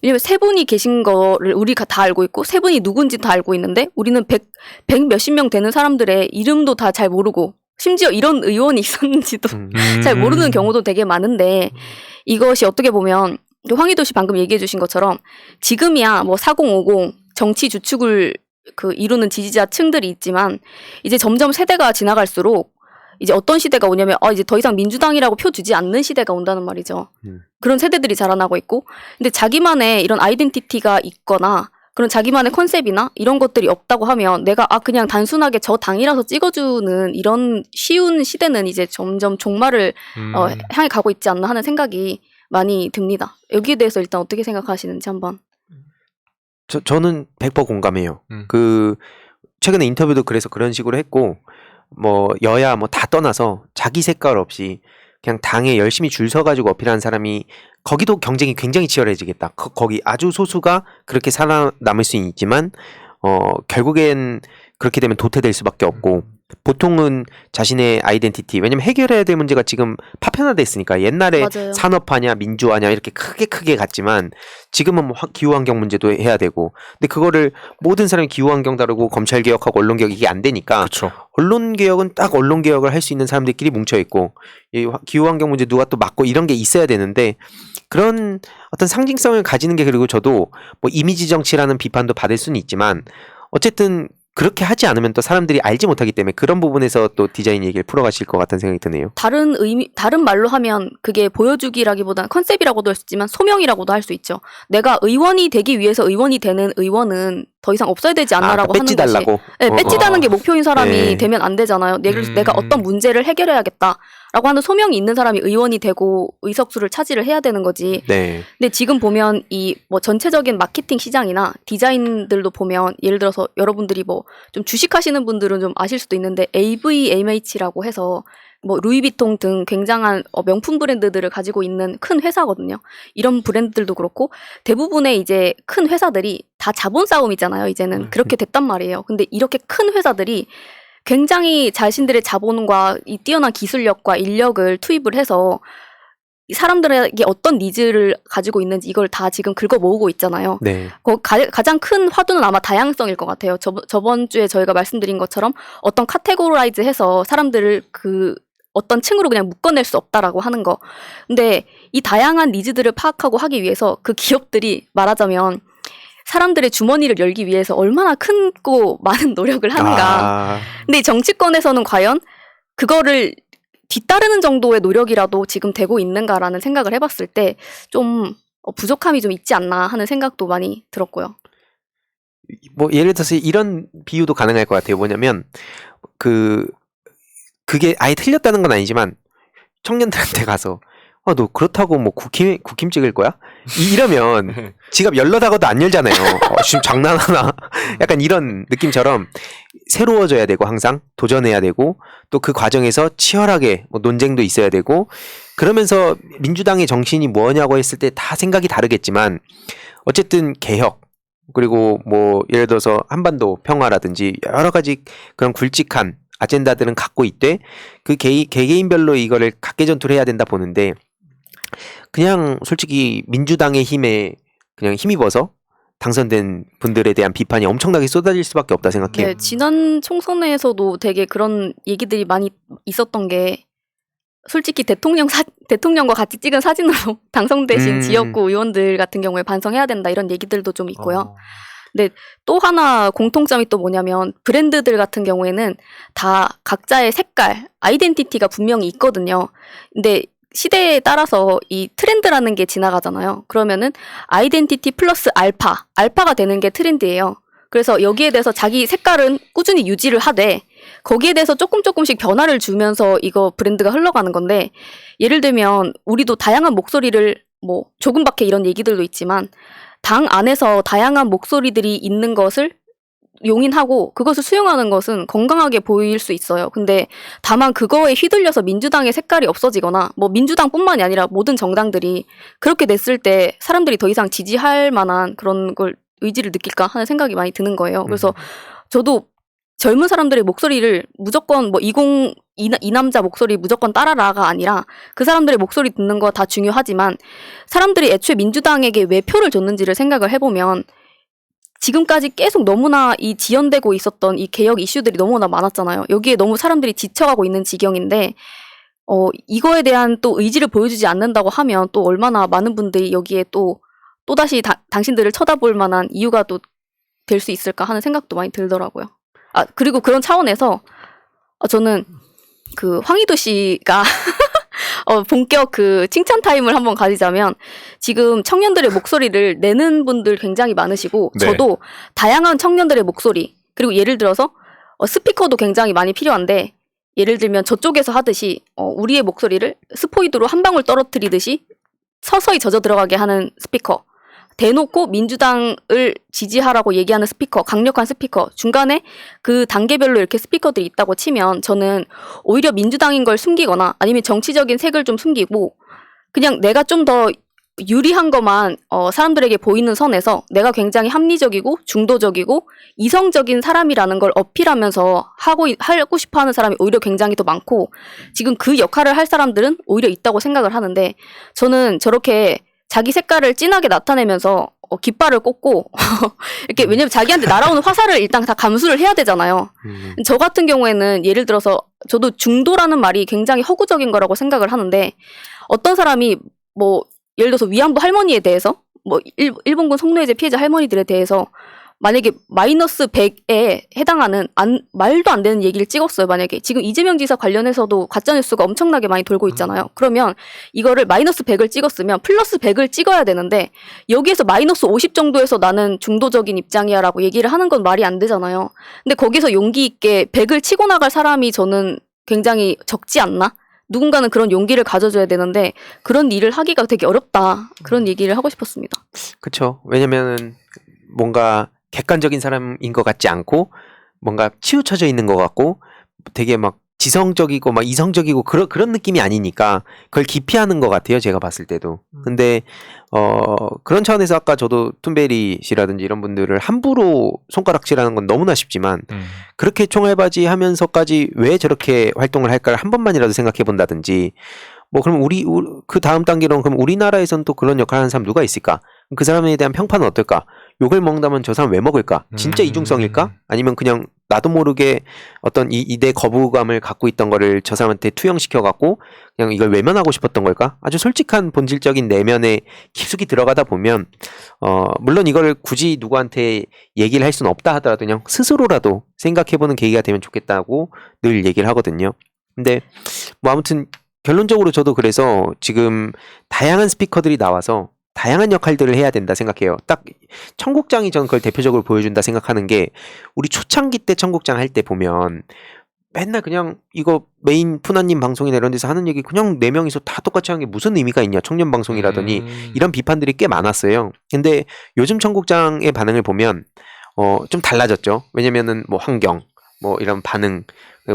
왜냐면 3분이 계신 거를 우리가 다 알고 있고 3분이 누군지 다 알고 있는데 우리는 100 몇십 명 되는 사람들의 이름도 다 잘 모르고 심지어 이런 의원이 있었는지도 잘 모르는 경우도 되게 많은데 이것이 어떻게 보면 황희도 씨 방금 얘기해 주신 것처럼 지금이야 뭐 4050 정치 주축을 이루는 지지자 층들이 있지만 이제 점점 세대가 지나갈수록 이제 어떤 시대가 오냐면 이제 더 이상 민주당이라고 표 주지 않는 시대가 온다는 말이죠. 그런 세대들이 자라나고 있고 근데 자기만의 이런 아이덴티티가 있거나 그런 자기만의 컨셉이나 이런 것들이 없다고 하면 내가 그냥 단순하게 저 당이라서 찍어주는 이런 쉬운 시대는 이제 점점 종말을 향해 가고 있지 않나 하는 생각이 많이 듭니다. 여기에 대해서 일단 어떻게 생각하시는지 한번. 저는 100% 공감해요. 최근에 인터뷰도 그래서 그런 식으로 했고 뭐 여야 뭐 다 떠나서 자기 색깔 없이 그냥 당에 열심히 줄 서가지고 어필하는 사람이 거기도 경쟁이 굉장히 치열해지겠다. 거기 아주 소수가 그렇게 살아남을 수 있지만 결국엔 그렇게 되면 도태될 수밖에 없고 보통은 자신의 아이덴티티 왜냐면 해결해야 될 문제가 지금 파편화됐으니까 옛날에 맞아요. 산업화냐 민주화냐 이렇게 크게 갔지만 지금은 뭐 기후환경 문제도 해야 되고 근데 그거를 모든 사람이 기후환경 다루고 검찰개혁하고 언론개혁 이게 안 되니까 그렇죠. 언론개혁은 딱 언론개혁을 할 수 있는 사람들끼리 뭉쳐있고 이 기후환경 문제 누가 또 맡고 이런 게 있어야 되는데 그런 어떤 상징성을 가지는 게 그리고 저도 뭐 이미지 정치라는 비판도 받을 수는 있지만 어쨌든 그렇게 하지 않으면 또 사람들이 알지 못하기 때문에 그런 부분에서 또 디자인 얘기를 풀어가실 것 같다는 생각이 드네요. 다른 말로 하면 그게 보여주기라기보다는 컨셉이라고도 할 수 있지만 소명이라고도 할 수 있죠. 내가 의원이 되기 위해서 의원이 되는 의원은 더 이상 없어야 되지 않나라고 하는 배지 것이. 달라고. 네, 배지 다는 게 목표인 사람이 네. 되면 안 되잖아요. 내가 어떤 문제를 해결해야겠다라고 하는 소명이 있는 사람이 의원이 되고 의석수를 차지를 해야 되는 거지. 네. 근데 지금 보면 이 뭐 전체적인 마케팅 시장이나 디자인들도 보면 예를 들어서 여러분들이 뭐 좀 주식하시는 분들은 좀 아실 수도 있는데 AVMH라고 해서 뭐 루이비통 등 굉장한 명품 브랜드들을 가지고 있는 큰 회사거든요. 이런 브랜드들도 그렇고 대부분의 이제 큰 회사들이 다 자본 싸움이잖아요. 이제는 그렇게 됐단 말이에요. 근데 이렇게 큰 회사들이 굉장히 자신들의 자본과 이 뛰어난 기술력과 인력을 투입을 해서 이 사람들에게 어떤 니즈를 가지고 있는지 이걸 다 지금 긁어 모으고 있잖아요. 네. 가장 큰 화두는 아마 다양성일 것 같아요. 저번 주에 저희가 말씀드린 것처럼 어떤 카테고라이즈해서 사람들을 어떤 층으로 그냥 묶어낼 수 없다라고 하는 거. 근데 이 다양한 니즈들을 파악하고 하기 위해서 그 기업들이 말하자면 사람들의 주머니를 열기 위해서 얼마나 크고 많은 노력을 하는가. 근데 정치권에서는 과연 그거를 뒤따르는 정도의 노력이라도 지금 되고 있는가라는 생각을 해봤을 때 좀 부족함이 좀 있지 않나 하는 생각도 많이 들었고요. 뭐 예를 들어서 이런 비유도 가능할 것 같아요. 뭐냐면 그게 아예 틀렸다는 건 아니지만 청년들한테 가서 너 그렇다고 뭐 국힘 찍을 거야? 이러면 지갑 열려다가도 안 열잖아요. 지금 장난하나? 약간 이런 느낌처럼 새로워져야 되고 항상 도전해야 되고 또 그 과정에서 치열하게 뭐 논쟁도 있어야 되고 그러면서 민주당의 정신이 뭐냐고 했을 때 다 생각이 다르겠지만 어쨌든 개혁 그리고 뭐 예를 들어서 한반도 평화라든지 여러 가지 그런 굵직한 아젠다들은 갖고 있되 그 개개인별로 이거를 각개전투를 해야 된다 보는데 그냥 솔직히 민주당의 힘에 그냥 힘입어서 당선된 분들에 대한 비판이 엄청나게 쏟아질 수밖에 없다 생각해요. 네, 지난 총선에서도 되게 그런 얘기들이 많이 있었던 게 솔직히 대통령과 같이 찍은 사진으로 당선되신 지역구 의원들 같은 경우에 반성해야 된다 이런 얘기들도 좀 있고요. 근데 또 하나 공통점이 또 뭐냐면 브랜드들 같은 경우에는 다 각자의 색깔, 아이덴티티가 분명히 있거든요. 근데 시대에 따라서 이 트렌드라는 게 지나가잖아요. 그러면은 아이덴티티 플러스 알파가 되는 게 트렌드예요. 그래서 여기에 대해서 자기 색깔은 꾸준히 유지를 하되 거기에 대해서 조금씩 변화를 주면서 이거 브랜드가 흘러가는 건데 예를 들면 우리도 다양한 목소리를 뭐 조금밖에 이런 얘기들도 있지만 당 안에서 다양한 목소리들이 있는 것을 용인하고 그것을 수용하는 것은 건강하게 보일 수 있어요. 근데 다만 그거에 휘둘려서 민주당의 색깔이 없어지거나 뭐 민주당뿐만이 아니라 모든 정당들이 그렇게 냈을 때 사람들이 더 이상 지지할 만한 그런 걸 의지를 느낄까 하는 생각이 많이 드는 거예요. 그래서 저도 젊은 사람들의 목소리를 무조건 뭐 이 남자 목소리 무조건 따라라가 아니라 그 사람들의 목소리 듣는 거 다 중요하지만 사람들이 애초에 민주당에게 왜 표를 줬는지를 생각을 해보면 지금까지 계속 너무나 이 지연되고 있었던 이 개혁 이슈들이 너무나 많았잖아요. 여기에 너무 사람들이 지쳐가고 있는 지경인데 이거에 대한 또 의지를 보여주지 않는다고 하면 또 얼마나 많은 분들이 여기에 또다시 당신들을 쳐다볼 만한 이유가 또 될 수 있을까 하는 생각도 많이 들더라고요. 그리고 그런 차원에서 저는 그 황희도 씨가 본격 그 칭찬 타임을 한번 가지자면 지금 청년들의 목소리를 내는 분들 굉장히 많으시고 네. 저도 다양한 청년들의 목소리 그리고 예를 들어서 스피커도 굉장히 많이 필요한데 예를 들면 저쪽에서 하듯이 우리의 목소리를 스포이드로 한 방울 떨어뜨리듯이 서서히 젖어 들어가게 하는 스피커 대놓고 민주당을 지지하라고 얘기하는 스피커, 강력한 스피커, 중간에 그 단계별로 이렇게 스피커들이 있다고 치면 저는 오히려 민주당인 걸 숨기거나 아니면 정치적인 색을 좀 숨기고 그냥 내가 좀 더 유리한 것만 사람들에게 보이는 선에서 내가 굉장히 합리적이고 중도적이고 이성적인 사람이라는 걸 어필하면서 하고 싶어 하는 사람이 오히려 굉장히 더 많고 지금 그 역할을 할 사람들은 오히려 있다고 생각을 하는데 저는 저렇게 자기 색깔을 진하게 나타내면서 깃발을 꽂고 이렇게 왜냐면 자기한테 날아오는 화살을 일단 다 감수를 해야 되잖아요. 저 같은 경우에는 예를 들어서 저도 중도라는 말이 굉장히 허구적인 거라고 생각을 하는데 어떤 사람이 뭐 예를 들어서 위안부 할머니에 대해서 뭐 일본군 성노예제 피해자 할머니들에 대해서 만약에 마이너스 100에 해당하는 말도 안 되는 얘기를 찍었어요. 만약에 지금 이재명 지사 관련해서도 가짜뉴스가 엄청나게 많이 돌고 있잖아요. 그러면 이거를 마이너스 100을 찍었으면 플러스 100을 찍어야 되는데 여기에서 마이너스 50 정도에서 나는 중도적인 입장이야 라고 얘기를 하는 건 말이 안 되잖아요. 근데 거기서 용기 있게 100을 치고 나갈 사람이 저는 굉장히 적지 않나? 누군가는 그런 용기를 가져줘야 되는데 그런 일을 하기가 되게 어렵다. 그런 얘기를 하고 싶었습니다. 그렇죠. 왜냐면은 뭔가 객관적인 사람인 것 같지 않고 뭔가 치우쳐져 있는 것 같고 되게 막 지성적이고 막 이성적이고 그런 느낌이 아니니까 그걸 기피하는 것 같아요. 제가 봤을 때도. 근데 그런 차원에서 아까 저도 툰베리 씨라든지 이런 분들을 함부로 손가락질하는 건 너무나 쉽지만 그렇게 총알바지 하면서까지 왜 저렇게 활동을 할까를 한 번만이라도 생각해 본다든지 뭐 그럼 그 다음 단계로는 그럼 우리나라에선 또 그런 역할을 하는 사람 누가 있을까? 그 사람에 대한 평판은 어떨까? 욕을 먹는다면 저 사람 왜 먹을까? 진짜 이중성일까? 아니면 그냥 나도 모르게 어떤 이대 거부감을 갖고 있던 거를 저 사람한테 투영시켜 갖고 그냥 이걸 외면하고 싶었던 걸까? 아주 솔직한 본질적인 내면에 깊숙이 들어가다 보면 물론 이걸 굳이 누구한테 얘기를 할 수는 없다 하더라도 그냥 스스로라도 생각해보는 계기가 되면 좋겠다고 늘 얘기를 하거든요. 근데 뭐 아무튼 결론적으로 저도 그래서 지금 다양한 스피커들이 나와서 다양한 역할들을 해야 된다 생각해요. 딱 청국장이 저는 그걸 대표적으로 보여준다 생각하는 게 우리 초창기 때 청국장 할 때 보면 맨날 그냥 이거 메인 푸나님 방송이나 이런 데서 하는 얘기 그냥 4명이서 다 똑같이 하는 게 무슨 의미가 있냐 청년 방송이라더니 이런 비판들이 꽤 많았어요. 근데 요즘 청국장의 반응을 보면 좀 달라졌죠. 왜냐면은 뭐 환경 뭐 이런 반응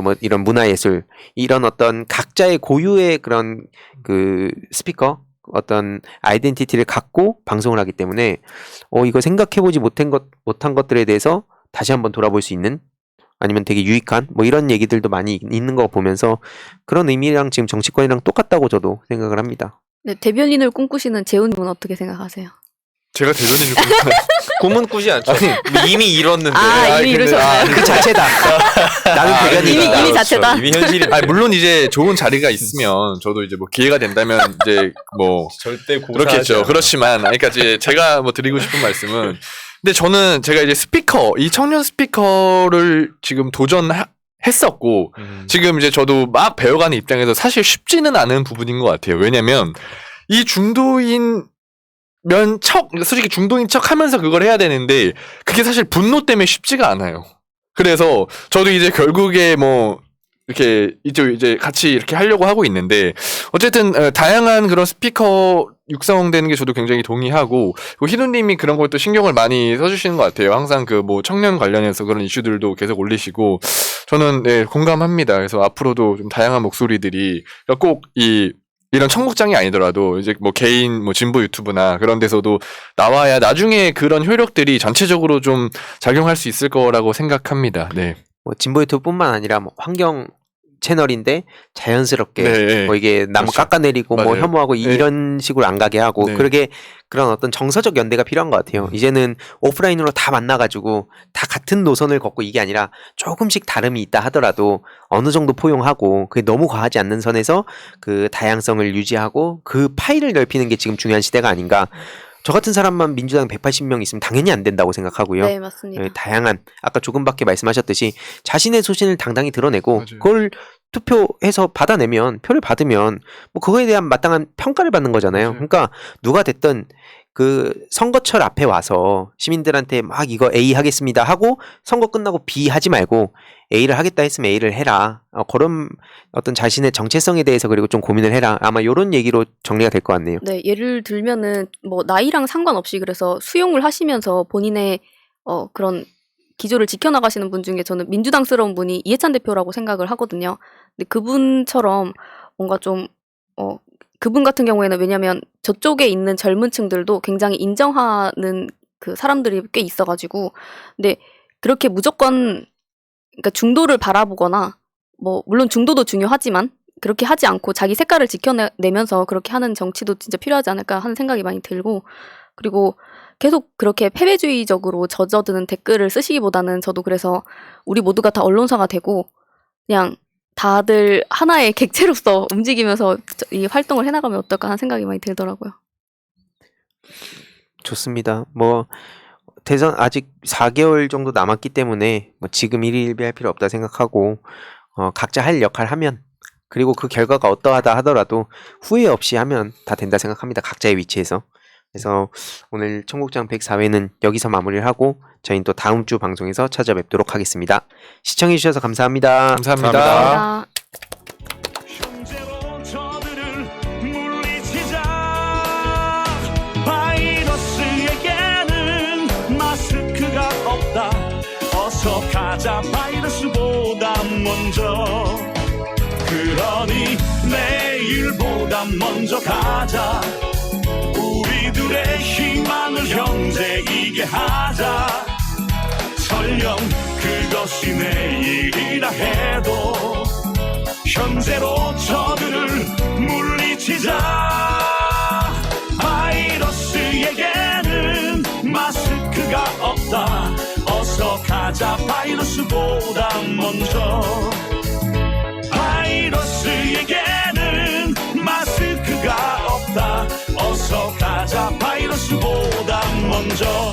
뭐 이런 문화예술 이런 어떤 각자의 고유의 그런 그 스피커 어떤 아이덴티티를 갖고 방송을 하기 때문에 이거 생각해보지 못한 것들에 대해서 다시 한번 돌아볼 수 있는 아니면 되게 유익한 뭐 이런 얘기들도 많이 있는 거 보면서 그런 의미랑 지금 정치권이랑 똑같다고 저도 생각을 합니다. 네, 대변인을 꿈꾸시는 재훈님은 어떻게 생각하세요? 제가 대변인을 꿈은 꾸지 않죠. 이미 이뤘는데. 이미 이루셨나요? 그 자체다. 나는 대변인이다. 이미 자체다. 이미 현실이. 물론 이제 좋은 자리가 있으면 저도 이제 뭐 기회가 된다면 이제 뭐 절대 그렇겠죠. 그렇지만 그러니까 이제 제가 뭐 드리고 싶은 말씀은 근데 저는 제가 이제 이 청년 스피커를 지금 했었고 지금 이제 저도 막 배워가는 입장에서 사실 쉽지는 않은 부분인 것 같아요. 왜냐면 이 중도인 솔직히 중도인 척 하면서 그걸 해야 되는데 그게 사실 분노 때문에 쉽지가 않아요. 그래서 저도 이제 결국에 뭐 이렇게 이제 같이 이렇게 하려고 하고 있는데 어쨌든 다양한 그런 스피커 육성되는 게 저도 굉장히 동의하고 희두님이 그런 것도 신경을 많이 써주시는 것 같아요. 항상 그 뭐 청년 관련해서 그런 이슈들도 계속 올리시고 저는 네, 공감합니다. 그래서 앞으로도 좀 다양한 목소리들이 꼭 이런 청국장이 아니더라도 이제 뭐 개인 뭐 진보 유튜브나 그런 데서도 나와야 나중에 그런 효력들이 전체적으로 좀 작용할 수 있을 거라고 생각합니다. 네. 뭐 진보 유튜브뿐만 아니라 뭐 환경 채널인데 자연스럽게 네. 뭐 이게 나무 그렇죠. 깎아내리고 뭐 맞아요. 혐오하고 네. 이런 식으로 안 가게 하고 네. 그러게 그런 어떤 정서적 연대가 필요한 것 같아요. 이제는 오프라인으로 다 만나가지고 다 같은 노선을 걷고 이게 아니라 조금씩 다름이 있다 하더라도 어느 정도 포용하고 그게 너무 과하지 않는 선에서 그 다양성을 유지하고 그 파일을 넓히는 게 지금 중요한 시대가 아닌가. 저 같은 사람만 민주당 180명 있으면 당연히 안 된다고 생각하고요. 네, 맞습니다. 다양한 아까 조금밖에 말씀하셨듯이 자신의 소신을 당당히 드러내고 맞아요. 그걸 투표해서 받아내면 표를 받으면 뭐 그거에 대한 마땅한 평가를 받는 거잖아요. 맞아요. 그러니까 누가 됐든 그 선거철 앞에 와서 시민들한테 막 이거 A 하겠습니다 하고 선거 끝나고 B 하지 말고 A를 하겠다 했으면 A를 해라. 그런 어떤 자신의 정체성에 대해서 그리고 좀 고민을 해라. 아마 이런 얘기로 정리가 될 것 같네요. 네, 예를 들면은 뭐 나이랑 상관없이 그래서 수용을 하시면서 본인의 그런 기조를 지켜나가시는 분 중에 저는 민주당스러운 분이 이해찬 대표라고 생각을 하거든요. 근데 그분처럼 뭔가 좀 그분 같은 경우에는 왜냐면 저쪽에 있는 젊은 층들도 굉장히 인정하는 그 사람들이 꽤 있어가지고 근데 그렇게 무조건 그러니까 중도를 바라보거나 뭐 물론 중도도 중요하지만 그렇게 하지 않고 자기 색깔을 지켜내면서 그렇게 하는 정치도 진짜 필요하지 않을까 하는 생각이 많이 들고 그리고 계속 그렇게 패배주의적으로 젖어드는 댓글을 쓰시기보다는 저도 그래서 우리 모두가 다 언론사가 되고 그냥 다들 하나의 객체로서 움직이면서 이 활동을 해나가면 어떨까 하는 생각이 많이 들더라고요. 좋습니다. 뭐 대선 아직 4개월 정도 남았기 때문에 뭐 지금 일희일비할 필요 없다 생각하고 각자 할 역할 하면 그리고 그 결과가 어떠하다 하더라도 후회 없이 하면 다 된다 생각합니다. 각자의 위치에서. 그래서 오늘 청국장 104회는 여기서 마무리를 하고 저희는 또 다음 주 방송에서 찾아뵙도록 하겠습니다. 시청해주셔서 감사합니다. 감사합니다. 감사합니다. 형제로 저들을 물리치자. 바이러스에게는 마스크가 없다. 어서 가자 바이러스보다 먼저. 그러니 내일보다 먼저 가자. 우리들의 희망을 형제이게 하자. 설령 그것이 내일이라 해도 현재로 저들을 물리치자. 바이러스에게는 마스크가 없다. 어서 가자 바이러스보다 먼저. 바이러스에게는 마스크가 없다. 어서 가자 바이러스보다 먼저.